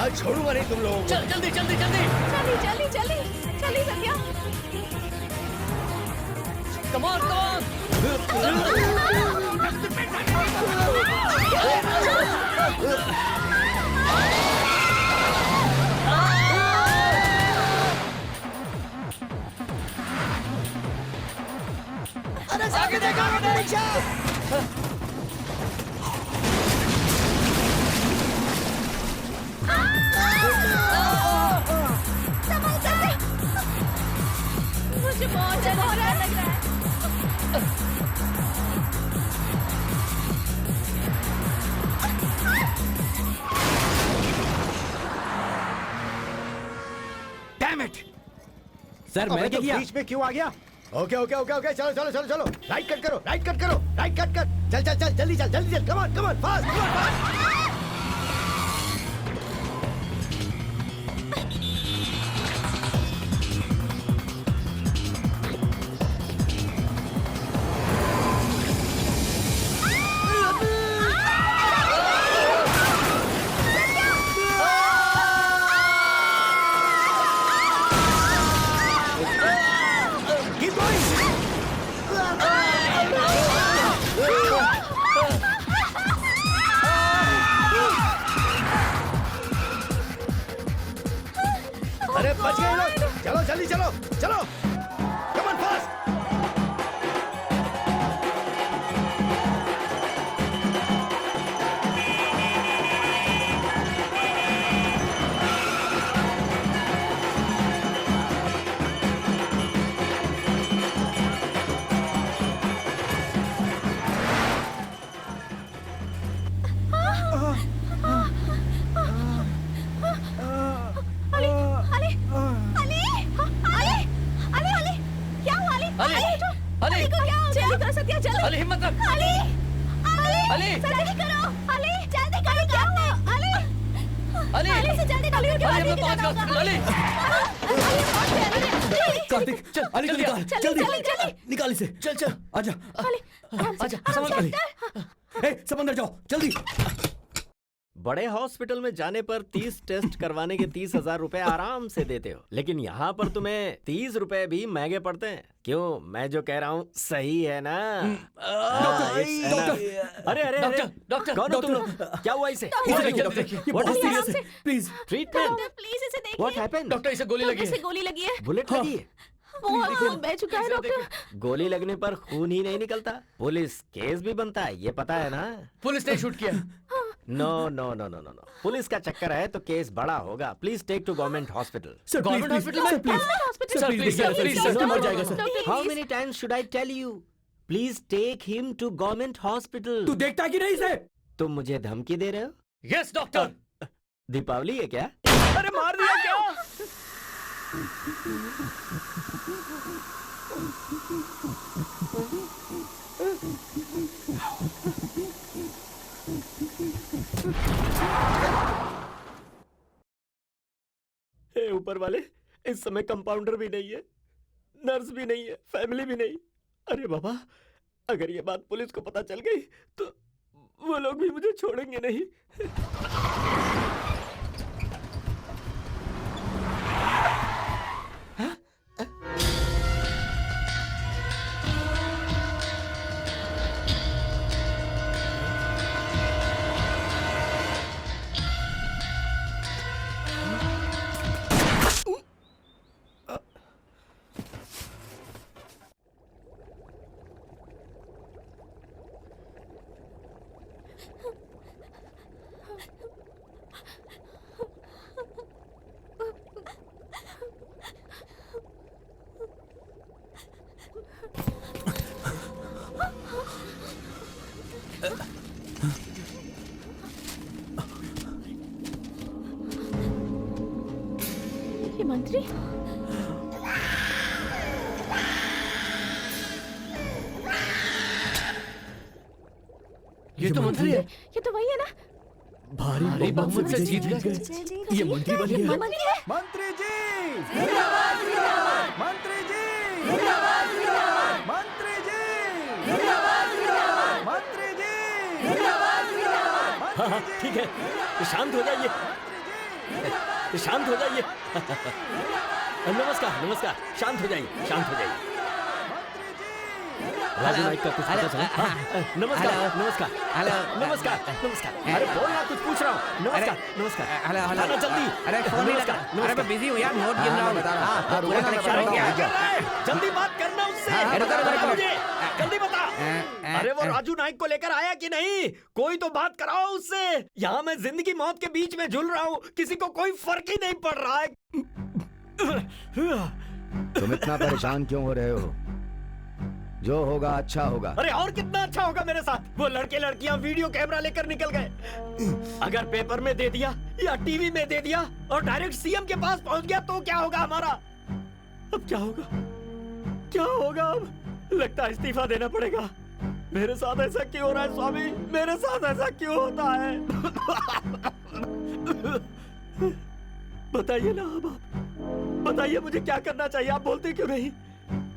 आज छोड़ूंगा नहीं तुम लोगों को। चल जल्दी जल्दी जल्दी। चली चली चली चली Satya. Come on come on. अरे आगे देखो रिक्शा। मुझे बहुत डर लग रहा है। डैम इट सर, मैंने क्या किया? बीच में क्यों आ गया? ओके ओके ओके ओके, चलो चलो चलो चलो, राइट कट करो, राइट कट करो, राइट कट कर, चल चल चल, जल्दी चल, जल्दी चल, come on fast, come on fast. अरे बच गए लोग, चलो जल्दी चलो चलो, come on fast. Ali Ali Ali Ali Ali Ali क्या हुआ अली? अली अली को क्या हो गया? जल्दी करो सत्या जल्दी। अली हिम्मत रख। अली अली अली जल्दी करो अली जल्दी करो क्या हुआ? अली अली अली से जल्दी डॉक्टर के पास अली लेके पहुंच जाना होगा। अली। कार्तिक चल, अली को जल्दी निकाल, जल्दी, जल्दी जल्दी, जल्दी। निकाल इसे। चल चल आजा आजा समझ समझ। ए, सब अंदर जाओ जल्दी। बड़े हॉस्पिटल में जाने पर 30 टेस्ट करवाने के 30,000 रुपए आराम से देते हो, लेकिन यहाँ पर तुम्हें 30 रुपए भी महंगे पड़ते हैं। क्यों, मैं जो कह रहा हूँ सही है ना? हाँ, it's enough। अरे अरे अरे, डॉक्टर कौन हो तुम लोग? क्या हुआ इसे? इसे देखिए डॉक्टर, ये बहुत सीरियस है, प्लीज। ट्रीटमेंट? डॉक्टर प्लीज इसे देखिए। What happened? डॉक्टर इसे गोली लगी इसे है। गोली लगी है। बुलेट लगी है? बहुत खून बह चुका है डॉक्टर। गोली लगने पर खून ही नहीं निकलता, पुलिस केस भी बनता है, ये पता है ना? पुलिस ने शूट किया। No no no no no no, police का चक्कर है तो केस बड़ा होगा। Please take to government hospital. Sir government hospital में? Please sir please sir please sir मर जाएगा sir. How many times should I tell you, please take him to government hospital. तू देखता कि नहीं इसे? तुम मुझे धमकी दे रहे हो? Yes doctor. दीपावली है क्या? अरे मार दिया क्या? हे ऊपर वाले, इस समय कंपाउंडर भी नहीं है, नर्स भी नहीं है, फैमिली भी नहीं। अरे बाबा, अगर ये बात पुलिस को पता चल गई तो वो लोग भी मुझे छोड़ेंगे नहीं। ये मंत्री? ये तो मंत्री है। ये तो वही है ना? भारी बहुमत से जीत गए। ये मंत्री बन गया। मंत्री है। मंत्री जी जिंदाबाद जिंदाबाद, मंत्री जी जिंदाबाद जिंदाबाद, मंत्री जी जिंदाबाद जिंदाबाद, मंत्री जी जिंदाबाद जिंदाबाद। हाँ हाँ ठीक है, शांत हो जाइए। शांत हो जाइए। नमस्कार नमस्कार, शांत हो जाइए, शांत हो जाइए। राजू नाइक का कुछ पता चला? नमस्कार नमस्कार नमस्कार नमस्कार। अरे बोल ना, कुछ पूछ रहा हूँ। नमस्कार नमस्कार। आना जल्दी। अरे फोन नहीं लगा। अरे मैं बिजी हूँ यार, नोट गिन रहा हूँ। पूरा कनेक्शन हो गया। जल्दी बात करना उससे। मुझे जल्दी बता। अरे वो राजू नाइक को लेकर आया कि नहीं? कोई तो बात कराओ उससे। यहाँ मैं जिंदगी मौत के बीच में झूल रहा हूँ, किसी को कोई फर्क ही नहीं पड़ रहा है। तुम इतना परेशान क्यों हो रहे हो? जो होगा अच्छा होगा। अरे और कितना अच्छा होगा मेरे साथ? वो लड़के लड़कियां वीडियो कैमरा लेकर निकल गए। अगर पेपर में दे दिया या टीवी में दे दिया और डायरेक्ट सीएम के पास पहुंच गया तो क्या होगा हमारा? अब क्या होगा? क्या होगा अब? लगता है इस्तीफा देना पड़ेगा। मेरे साथ ऐसा क्यों हो रहा है स्वामी? मेरे साथ ऐसा क्यों होता है? बताइए ना अब आप। बताइए मुझे क्या करना चाहिए? आप बोलते क्यों नहीं?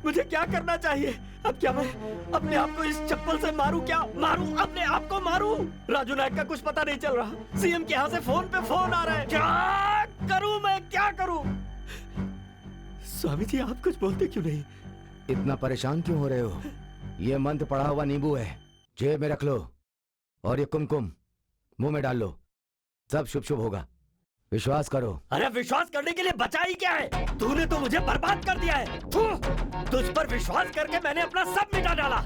मुझे क्या करना चाहिए? अब क्या मैं अपने आप को इस चप्पल से मारूं? क्या मारूं? अपने आप को मारूं? राजू नायक का कुछ पता नहीं चल रहा। सीएम के यहाँ से फोन पे फोन आ रहा है। क्या करूं मैं? क्या करूं? स्वामी जी आप कुछ बोलते क्यों नहीं? इतना परेशान क्यों हो रहे हो? ये मंत्र पड़ा हुआ नींबू है, जेब में रख लो। और ये कुमकुम मुंह में डाल लो, सब शुभ शुभ होगा। विश्वास करो। अरे विश्वास करने के लिए बचा ही क्या है? तूने तो मुझे बर्बाद कर दिया है। तुझ पर विश्वास करके मैंने अपना सब मिटा डाला।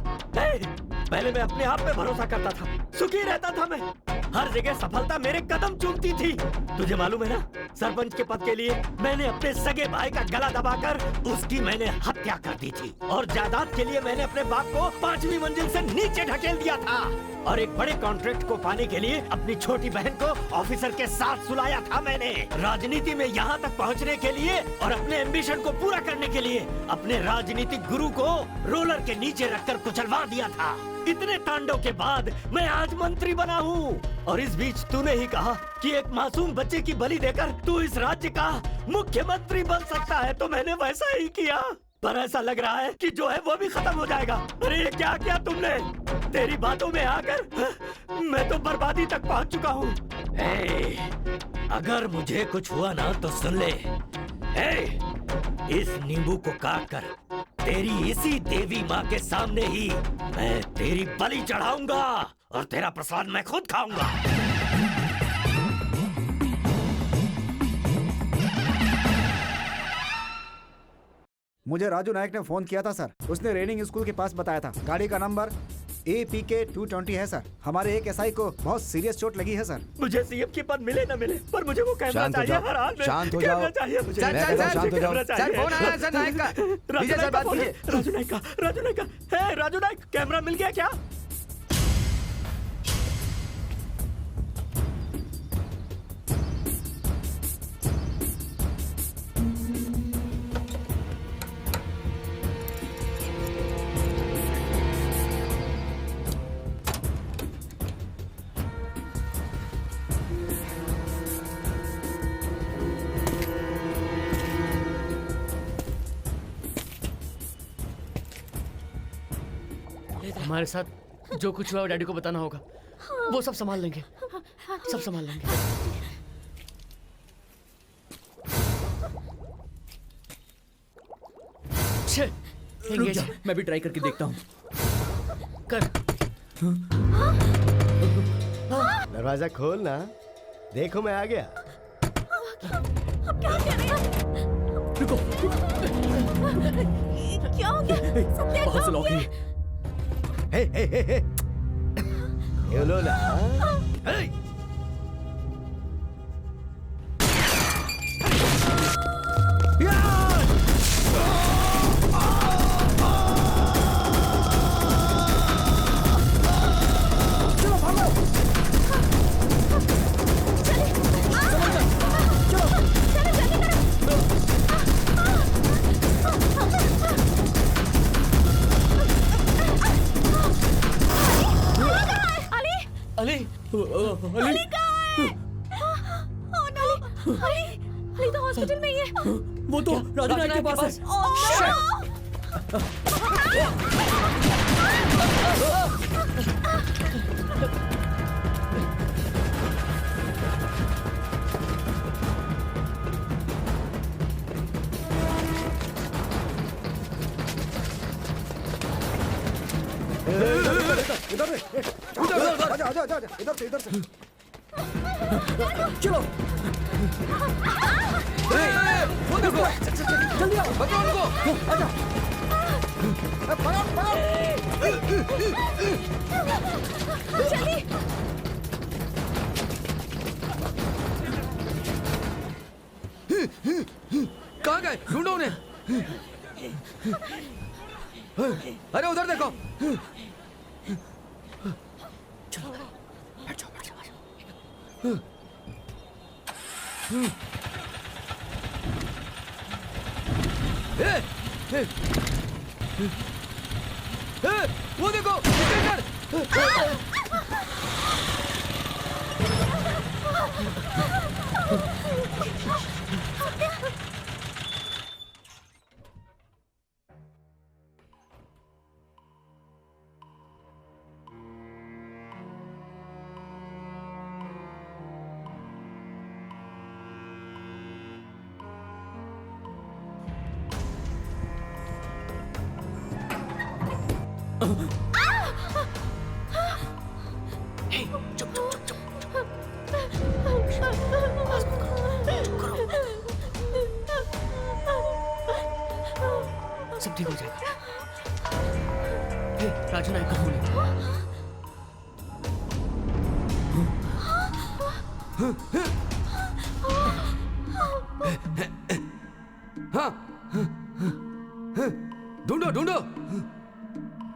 पहले मैं अपने आप पे भरोसा करता था, सुखी रहता था मैं। हर जगह सफलता मेरे कदम चूमती थी। तुझे मालूम है ना, सरपंच के पद के लिए मैंने अपने सगे भाई का गला दबाकर उसकी मैंने हत्या कर दी थी। और जायदाद के लिए मैंने अपने बाप को 5वीं मंजिल से नीचे ढकेल दिया था। और एक बड़े कॉन्ट्रैक्ट को पाने के लिए अपनी छोटी बहन को ऑफिसर के साथ सुलाया था मैंने। राजनीति में यहाँ तक पहुँचने के लिए और अपने एम्बिशन को पूरा करने के लिए अपने राजनीतिक गुरु को रोलर के नीचे रखकर कुचलवा दिया था। इतने तांडव के बाद मैं आज मंत्री बना हूँ। और इस बीच तूने ही कहा कि एक मासूम बच्चे की बलि देकर तू इस राज्य का मुख्यमंत्री बन सकता है, तो मैंने वैसा ही किया। पर ऐसा लग रहा है कि जो है वो भी खत्म हो जाएगा। अरे ये क्या किया तुमने? तेरी बातों में आकर मैं तो बर्बादी तक पहुंच चुका हूँ। अगर मुझे कुछ हुआ ना तो सुन ले। इस नींबू को काट कर तेरी इसी देवी माँ के सामने ही मैं तेरी बलि चढ़ाऊंगा और तेरा प्रसाद मैं खुद खाऊंगा। मुझे राजू नायक ने फोन किया था सर। उसने रेनिंग स्कूल के पास बताया था। गाड़ी का नंबर APK 220 है सर। हमारे एक SI को बहुत सीरियस चोट लगी है सर। मुझे सीएम की पद मिले न मिले, पर मुझे वो कैमरा चाहिए हर हाल में। शांत हो जाओ। कैमरा चाहिए मुझे। शांत हो जाओ। सर फोन आया सर नायक का। राजू नायक का फोन है। राजू नायक का। है राजू नायक, कैमरा मिल गया क्या? हमारे साथ जो कुछ हुआ वो डैडी को बताना होगा। वो सब संभाल लेंगे, सब संभाल लेंगे। मैं भी ट्राई करके देखता हूँ। कर। दरवाजा खोल ना, देखो मैं आ गया। रुको। क्या हो गया? सत्या बाहर से लॉक है। हे बोलो ना। अली तो हॉस्पिटल में ही है। वो तो राजू नायक के पास है। जाओ जाओ जाओ, इधर से चलो वो देखो जल्दी आओ बचाओ उनको आजा पकड़ जल्दी कहाँ गए? ढूंढो उन्हें। अरे उधर देखो। चलो बैठ जाओ बैठ जाओ। वो देखो सब ठीक हो जाएगा। राजू नायक का फोन है। हाँ ढूंढो ढूंढो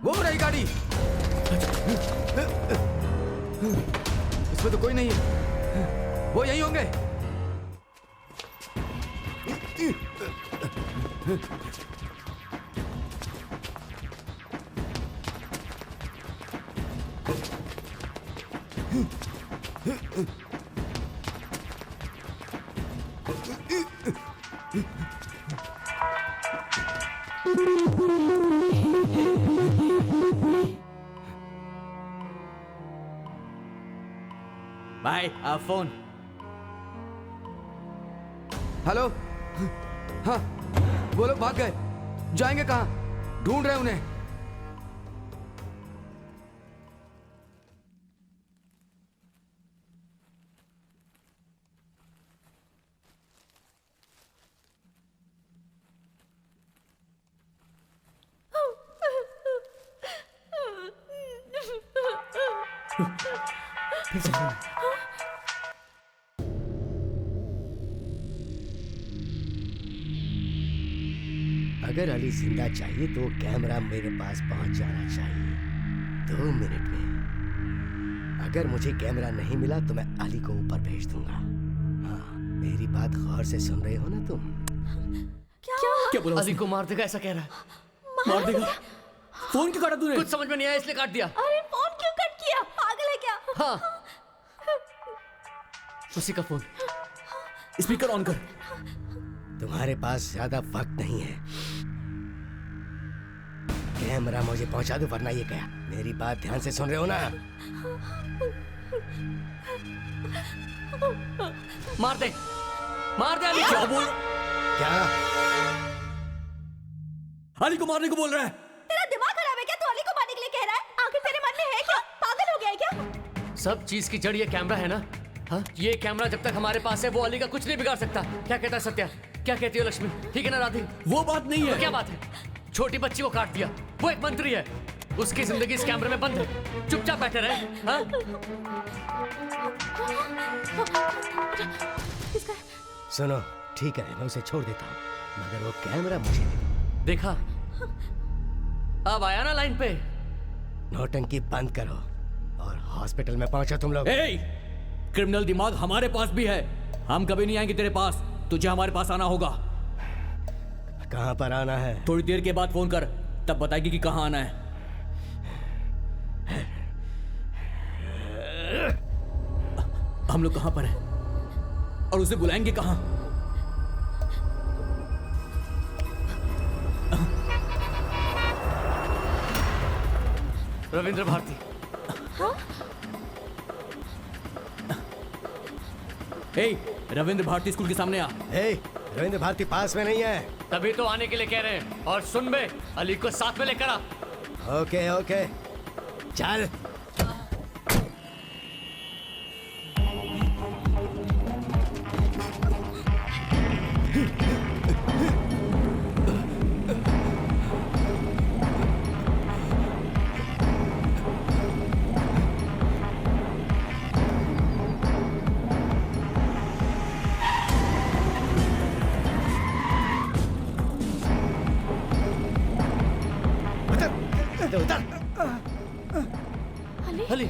वो रही गाड़ी। इसमें तो कोई नहीं है, वो यहीं होंगे। Bye phone. हेलो हाँ वो लोग भाग गए, जाएंगे कहाँ? ढूंढ रहे उन्हें। अगर अली जिंदा चाहिए तो कैमरा मेरे पास पहुंच जाना चाहिए 2 मिनट में। अगर मुझे कैमरा नहीं मिला तो मैं अली को ऊपर भेज दूंगा। हाँ मेरी बात गौर से सुन रहे हो ना तुम? क्या बोला? अली को मार देगा ऐसा कह रहा है। मार देगा? फोन क्यों काटा तूने? कुछ समझ में नहीं आया इसलिए काट दिया। अरे फोन क्यों कट किया? पागल है क्या? हाँ उसी का फोन। स्पीकर ऑन कर। तुम्हारे पास ज्यादा वक्त नहीं है, कैमरा मुझे पहुंचा दो वरना ये क्या? मेरी बात ध्यान से सुन रहे हो ना? मार दे अली। क्या बोल? क्या अली को मारने को बोल रहा है? तेरा दिमाग खराब है क्या? तू अली को मारने के लिए कह रहा है? आखिर तेरे मन में है क्या? पागल हो गया है क्या? सब चीज की जड़ ये कैमरा है ना। हाँ ये कैमरा जब तक हमारे पास है वो अली का कुछ नहीं बिगाड़ सकता। क्या कहता है सत्या? क्या कहती हो लक्ष्मी? ठीक है ना राधे? वो बात नहीं है। तो क्या बात है? छोटी बच्ची को काट दिया, वो एक मंत्री है, उसकी जिंदगी इस कैमरे में बंद है। चुपचाप बैठे रहे। हाँ? सुनो ठीक है मैं उसे छोड़ देता हूँ मगर वो कैमरा मुझे देखा अब आया ना लाइन पे। नौटंकी बंद करो और हॉस्पिटल में पहुंचो तुम लोग। क्रिमिनल दिमाग हमारे पास भी है, हम कभी नहीं आएंगे तेरे पास, तुझे हमारे पास आना होगा। कहाँ पर आना है? थोड़ी देर के बाद फोन कर, तब बताएगी कि कहाँ आना है। हम लोग कहाँ पर हैं और उसे बुलाएंगे कहाँ? रविंद्र भारती। हाँ? रविंद्र भारती स्कूल के सामने आ। रविंद्र भारती पास में नहीं है। तभी तो आने के लिए कह रहे हैं। और सुन बे, अली को साथ में लेकर आ। ओके ओके चल। दे उतर। अली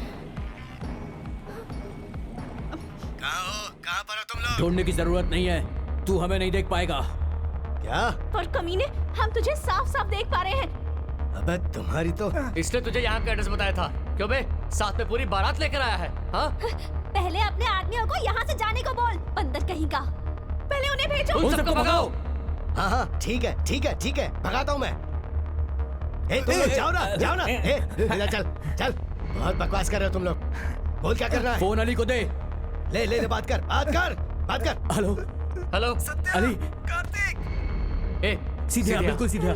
कहाँ पर हो तुम लोग? ढूंढने की जरूरत नहीं है, तू हमें नहीं देख पाएगा। क्या? पर कमीने, हम तुझे साफ साफ देख पा रहे हैं। अबे तुम्हारी तो। इसने तुझे यहाँ का एड्रेस बताया था क्यों बे? साथ में पूरी बारात लेकर आया है। हाँ पहले अपने आदमियों को यहाँ से जाने को बोल, बंदर कहीं का। पहले उन्हें भेजो। उन सबको भगाओ। हाँ ठीक है ठीक है ठीक है, भगाता हूँ मैं। तुम लोग जाओ ना जाओ ना। चल चल, बहुत बकवास कर रहे हो तुम लोग। बोल क्या करना है? फोन अली को दे। ले ले बात कर बात कर बात कर। हेलो हेलो अली, ए सीधे आ, बिल्कुल सीधे आ।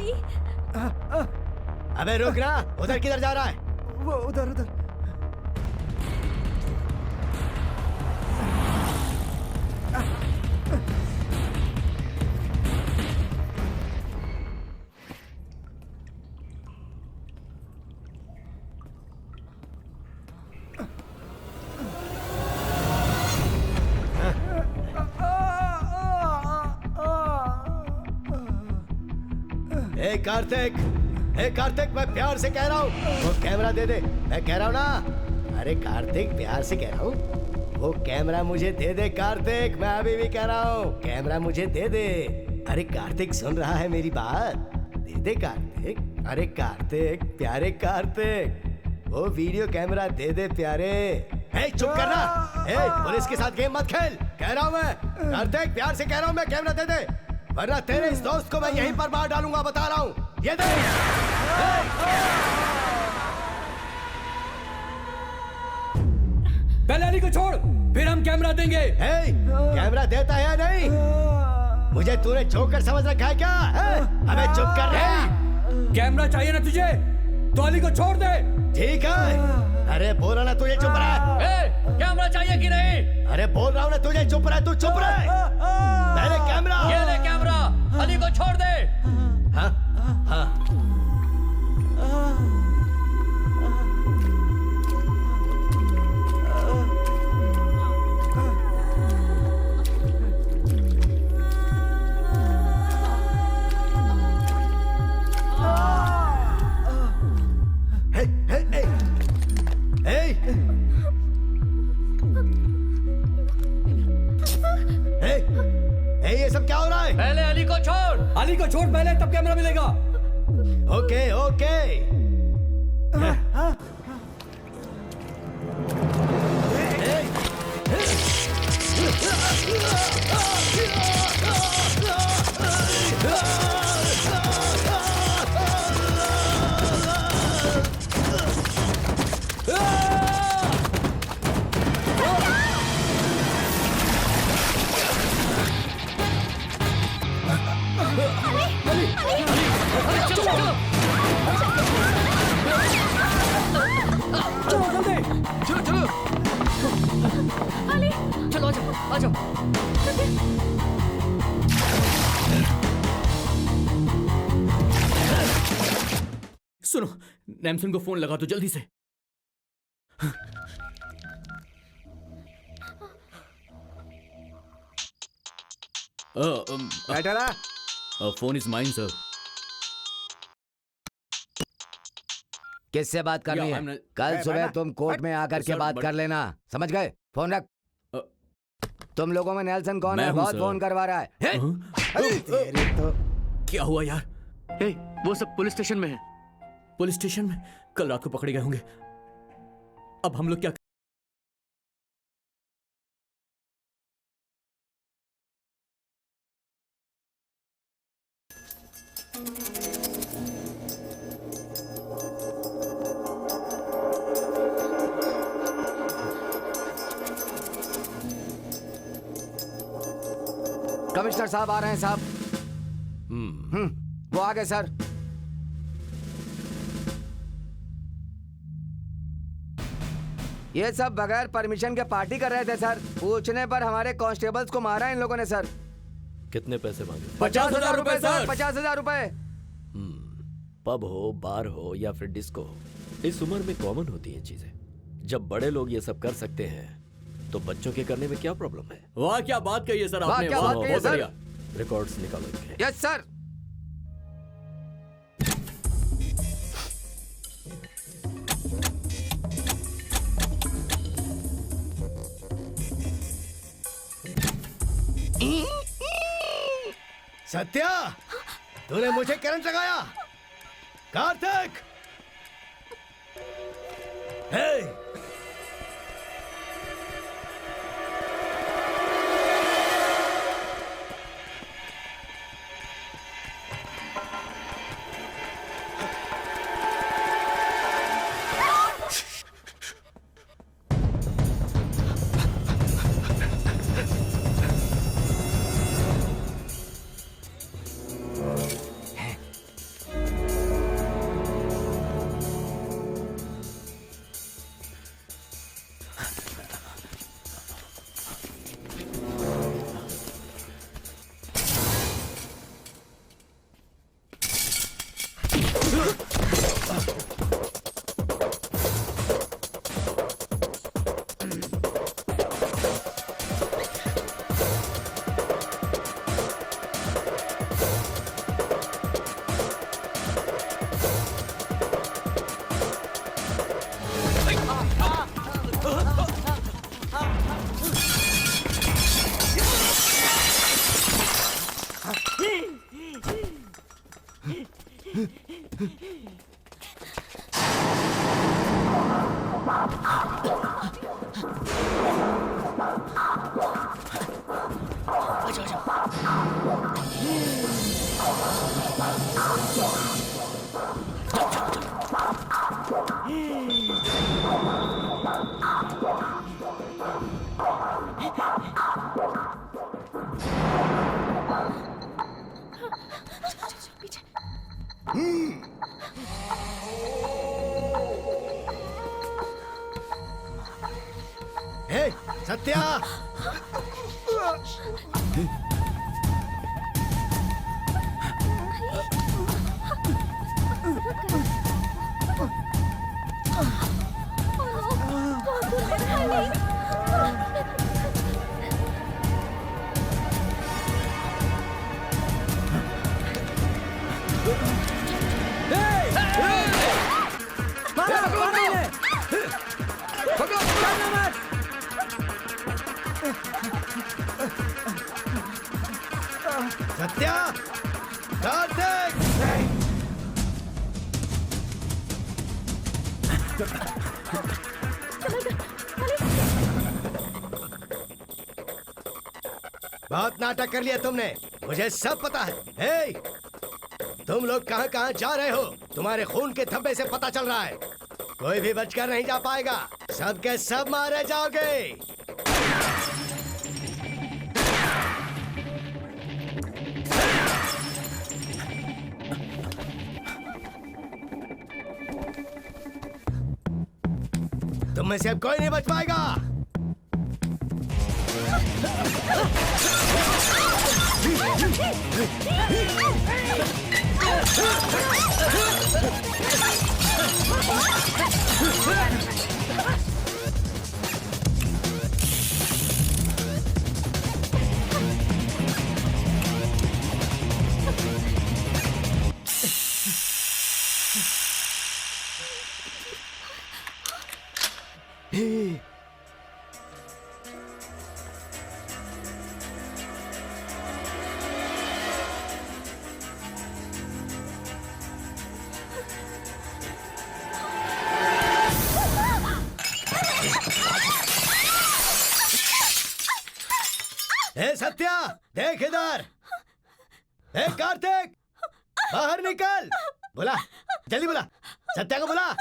अबे रुक ना, उधर किधर जा रहा है? वो उधर उधर। कार्तिक, कार्तिक, मैं प्यार से कह रहा हूँ वो कैमरा दे दे। मैं कह रहा हूँ ना, अरे कार्तिक प्यार से कह रहा हूँ, वो कैमरा मुझे दे दे कार्तिक। मैं अभी भी कह रहा हूँ कैमरा मुझे दे दे। अरे कार्तिक सुन रहा है मेरी बात? दे दे कार्तिक। अरे कार्तिक, प्यारे कार्तिक, वो वीडियो कैमरा दे दे प्यारे। चुप करना। पुलिस के साथ गेम मत खेल, कह रहा हूँ मैं। कार्तिक प्यार से कह रहा हूँ मैं, कैमरा दे दे, वरना तेरे इस दोस्त को मैं यहीं पर मार डालूंगा, बता रहा हूँ। ये दे। पहले अली को छोड़, फिर हम कैमरा देंगे। कैमरा देता है या नहीं? मुझे तूने जोकर समझ रखा है क्या? अबे चुप कर रहे। कैमरा चाहिए ना तुझे, तो अली को छोड़ दे। ठीक है। अरे बोल रहा ना तुझे, चुप रहा। कैमरा चाहिए कि नहीं? अरे बोल रहा हूँ ना तुझे, चुप रहा। तू चुप रहा। पहले कैमरा। ये ले कैमरा, अली को छोड़ दे। हाँ हाँ। ये सब क्या हो रहा है? पहले अली को छोड़। अली को छोड़ पहले, तब कैमरा मिलेगा। Okay okay. चलो आ जाओ। सुनो, नैमसन को फोन लगा तो जल्दी से। Phone is mine sir. किससे बात करनी है? कल सुबह तुम कोर्ट में आकर के बात कर लेना, समझ गए? फोन रख। तुम लोगों में नेल्सन कौन है? बहुत फोन करवा रहा है। क्या हुआ यार? वो सब पुलिस स्टेशन में है। पुलिस स्टेशन में? कल रात को पकड़े गए होंगे। अब हम लोग क्या? कमिश्नर साहब आ रहे हैं साहब। वो आ गए सर। ये सब बगैर परमिशन के पार्टी कर रहे थे सर। पूछने पर हमारे कांस्टेबल्स को मारा इन लोगों ने सर। कितने पैसे मांगे? 50,000 रुपए सर। 50,000 रुपए। पब हो, बार हो या फिर डिस्को हो, इस उम्र में कॉमन होती है चीजें। जब बड़े लोग ये सब कर सकते हैं तो बच्चों के करने में क्या प्रॉब्लम है? वाह क्या बात कही है सर आपने। क्या बात कही है सर। रिकॉर्ड्स निकालो। Yes sir. सत्या, तूने मुझे करंट लगाया। कार्तिक, हे, हे, सत्या। सत्या, कार्तिक, बहुत नाटक कर लिया तुमने, मुझे सब पता है। हे, तुम लोग कहाँ कहाँ जा रहे हो? तुम्हारे खून के धब्बे से पता चल रहा है। कोई भी बचकर नहीं जा पाएगा, सबके सब मारे जाओगे। तुम में से अब कोई नहीं बच पाएगा। हे सत्या, देख इधर। हे कार्तिक, बाहर निकल। बुला, जल्दी बुला, सत्या को बुला।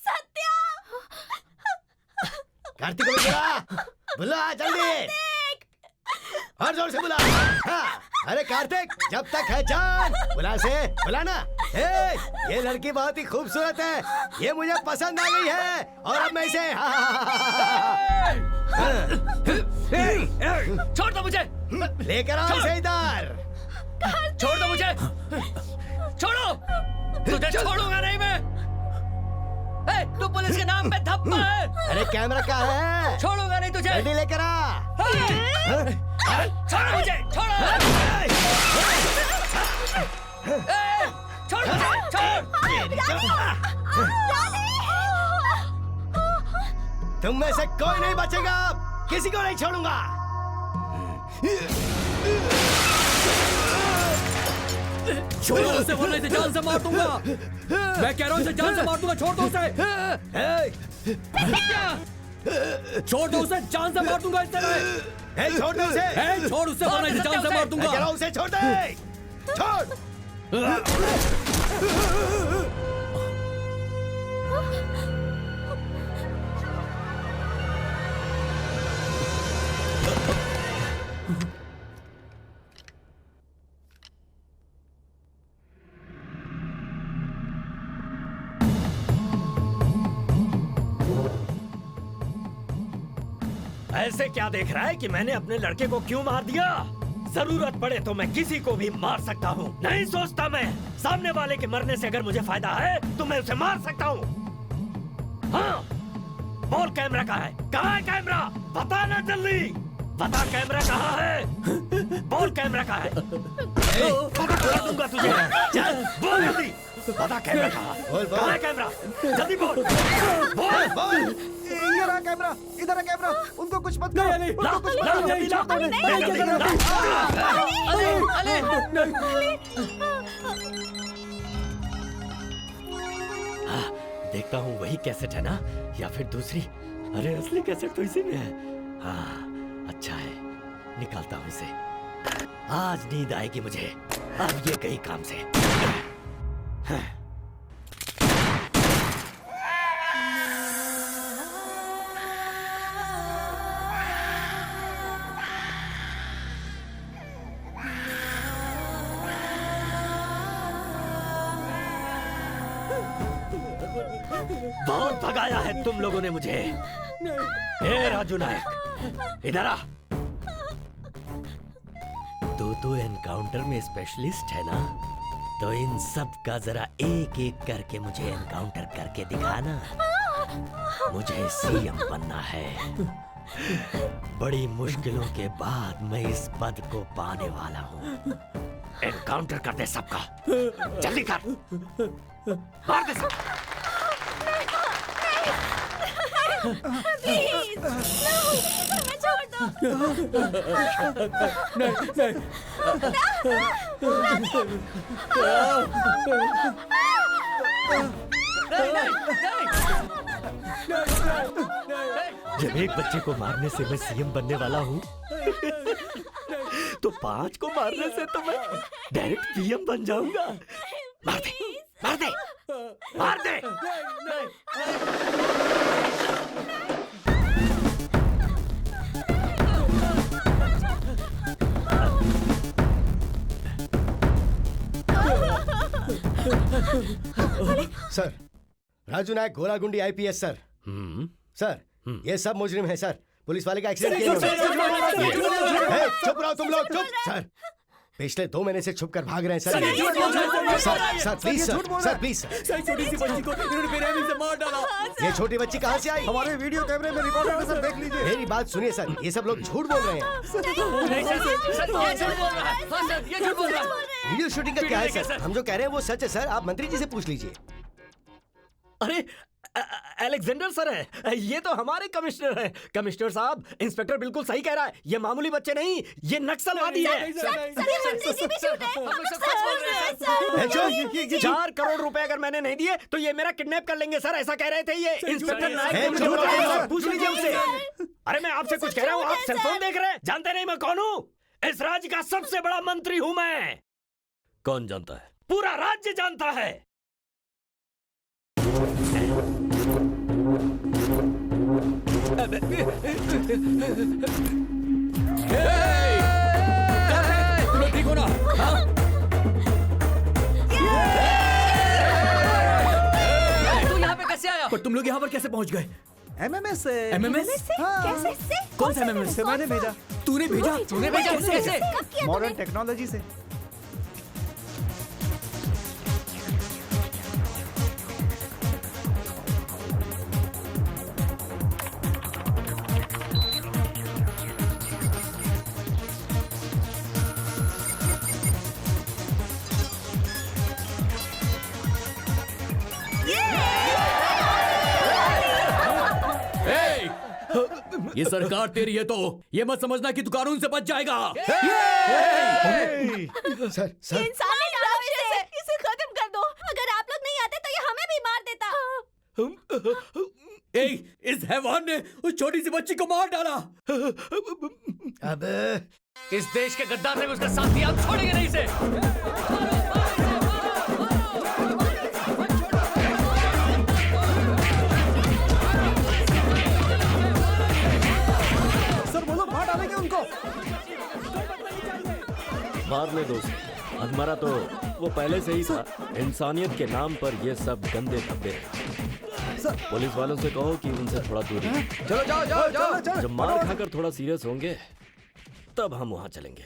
सत्या! कार्तिक को बुला, बुला जल्दी। और जोर से बुला। हाँ। अरे कार्तिक, जब तक है जान, बुला से, बुला ना। ये लड़की बहुत ही खूबसूरत है, ये मुझे पसंद आ गई है, और अब मैं इसे छोड़ दो मुझे। लेकर आओ इसे इधर। छोड़ दो मुझे। छोड़ो, तुझे छोड़ूंगा नहीं मैं। तू पुलिस के नाम पे धब्बा है। अरे कैमरा कहाँ है? छोड़ूंगा नहीं तुझे। जल्दी लेकर आ। छोड़ो मुझे, छोड़ो। छोड़ मुझे, छोड़। तुम में से कोई नहीं बचेगा, किसी को नहीं छोड़ूंगा। छोड़ो उसे वरना इसे जान से मार दूंगा। मैं कह रहा हूँ इसे जान से मार दूंगा। छोड़ दो उसे। छोड़ दो उसे, जान से मार दूंगा इसे मैं। छोड़ दो उसे। छोड़ उसे वरना इसे जान से मार दूंगा। कह रहा हूँ उसे छोड़ दे। छोड़। ऐसे क्या देख रहा है कि मैंने अपने लड़के को क्यों मार दिया? जरूरत पड़े तो मैं किसी को भी मार सकता हूँ। नहीं सोचता मैं सामने वाले के मरने से अगर मुझे फायदा है तो मैं उसे मार सकता हूँ। हाँ, बोल कैमरा कहाँ है? कहाँ है कैमरा? बता ना जल्दी, बता कैमरा कहाँ है? बोल कैमरा कहाँ है? पकड़ दूंगा तुझे। चल बोल जल्दी, बता कैमरा कहाँ? कहाँ है कैमरा? जल्दी बोल, बोल बोल। इधर आ कैमरा, इधर आ कैमरा। उनको कुछ मत करो, उनको कुछ मत करो। देखता हूँ वही कैसेट है ना या फिर दूसरी। अरे असली कैसेट तो इसी में है। हाँ अच्छा है, निकालता हूँ इसे। आज नींद आएगी मुझे। अब ये कहीं काम से। हाँ। बहुत भगाया है तुम लोगों ने मुझे। ए राजू नायक, इधर आ। तू एनकाउंटर में स्पेशलिस्ट है ना, तो इन सब का जरा एक एक करके मुझे एनकाउंटर करके दिखाना। मुझे सीएम बनना है। बड़ी मुश्किलों के बाद मैं इस पद को पाने वाला हूँ। एनकाउंटर कर दे सबका, जल्दी कर, मार दे सब। प्लीज हमें छोड़ दो। जब एक बच्चे को मारने से मैं सीएम बनने वाला हूँ, तो 5 को मारने से तो मैं डायरेक्ट पीएम बन जाऊंगा। मार दे, मार दे, मार दे। सर, राजू नायक घोरागुंडी आईपीएस सर। सर, ये सब मुजरिम है सर। पुलिस वाले का एक्सीडेंट किया। चुप रहो तुम लोग, चुप। सर, पिछले 2 महीने से छुप कर भाग रहे हैं sir. Sir please sir please sir. छोटी सी बच्ची को इन्होंने बेरहमी से मार डाला। ये छोटी बच्ची कहाँ से आई? हमारे वीडियो कैमरे में रिकॉर्ड है सर, देख लीजिए। मेरी बात सुनिए सर, ये सब लोग झूठ बोल रहे हैं। वीडियो शूटिंग का क्या है सर? हम जो कह रहे हैं वो सच है सर। आप मंत्री जी से पूछ लीजिए। अरे अलेक्जेंडर सर है, ये तो हमारे कमिश्नर हैं। कमिश्नर साहब, इंस्पेक्टर बिल्कुल सही कह रहा है। ये मामूली बच्चे नहीं, ये नक्सलवादी है। 4 करोड़ रुपए अगर मैंने नहीं दिए तो ये मेरा किडनैप कर लेंगे सर, ऐसा कह रहे थे ये इंस्पेक्टर नायक। पूछ लीजिए उनसे। अरे मैं आपसे कुछ कह रहा हूँ, आप सेलफोन देख रहे हैं। जानते नहीं मैं कौन हूँ? इस राज्य का सबसे बड़ा मंत्री हूँ मैं। कौन जानता है? पूरा राज्य जानता है। ठीक हो ना? तू यहाँ पे कैसे आया? पर तुम लोग यहाँ पर कैसे पहुँच गए? एमएमएस से। एमएमएस? कैसे? कौन सा एमएमएस? मैंने भेजा। तूने भेजा? तूने भेजा कैसे? मॉडर्न टेक्नोलॉजी से। ये सरकार तेरी है तो ये मत समझना कि तू कानून से बच जाएगा। सर सर इंसानी राक्षस है, इसे खत्म कर दो। अगर आप लोग नहीं आते तो ये हमें भी मार देता। इस हैवान ने उस छोटी सी बच्ची को मार डाला। अब इस देश के गद्दार ने भी उसका साथ दिया, हम छोड़ेंगे नहीं इसे। सर वो लोग मार डालेंगे उनको। बाद में दोस्त, हमारा तो वो पहले से ही था। इंसानियत के नाम पर ये सब गंदे धब्बे हैं। पुलिस वालों से कहो कि उनसे थोड़ा दूरी। चलो जाओ जाओ जाओ जब मार खाकर थोड़ा सीरियस होंगे तब हम वहां चलेंगे।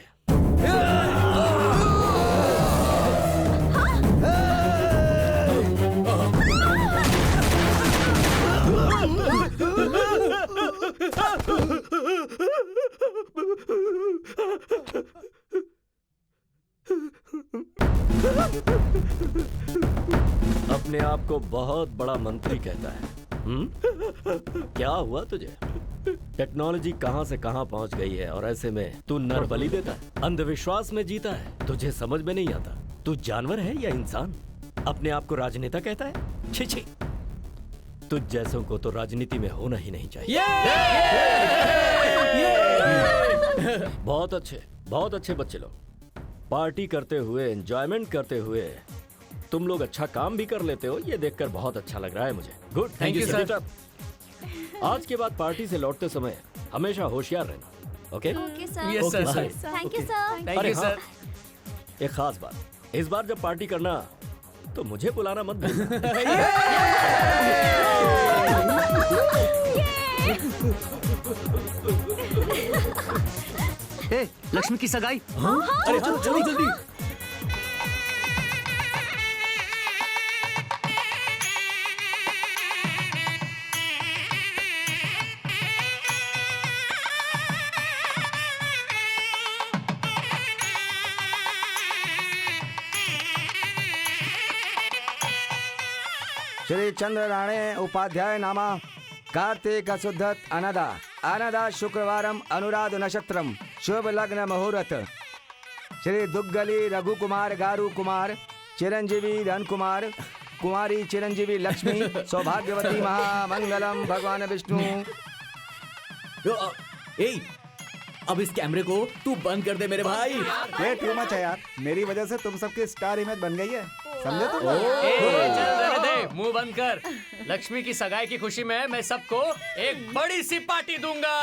अपने आप को बहुत बड़ा मंत्री कहता है। क्या हुआ तुझे? टेक्नोलॉजी कहां से कहां पहुंच गई है और ऐसे में तू नर बलि देता है, अंधविश्वास में जीता है। तुझे समझ में नहीं आता तू जानवर है या इंसान? अपने आप को राजनेता कहता है? छी छी, तुझ जैसों को तो राजनीति में होना ही नहीं चाहिए। बहुत अच्छे बच्चे लोग, पार्टी करते हुए, एंजॉयमेंट करते हुए तुम लोग अच्छा काम भी कर लेते हो। ये देखकर बहुत अच्छा लग रहा है मुझे। Good, Thank you, sir. आज के बाद पार्टी से लौटते समय हमेशा होशियार रहना। Okay? Okay sir. Yes sir. Bye. Thank you sir. Thank you sir. एक खास बात, इस बार जब पार्टी करना तो मुझे बुलाना मत भूलना। लक्ष्मी की सगाई। अरे चलो चलो जल्दी। श्री चंद्र राणे उपाध्याय नामा कार्तिक शुद्ध अनदा शुक्रवारम अनुराध नक्षत्रम शुभ लग्न मुहूर्त श्री दुग्गली रघु कुमार गारू कुमार चिरंजीवी धन कुमार कुमारी चिरंजीवी लक्ष्मी सौभाग्यवती महामंगलम भगवान विष्णु। अब इस कैमरे को तू बंद कर दे मेरे भाई। ये टू मच है यार, मेरी वजह से तुम सबकी स्टार इमेज बन गई है, समझे तुम? चल रहने दे, मुंह बंद कर। लक्ष्मी की सगाई की खुशी में मैं सबको एक बड़ी सी पार्टी दूंगा।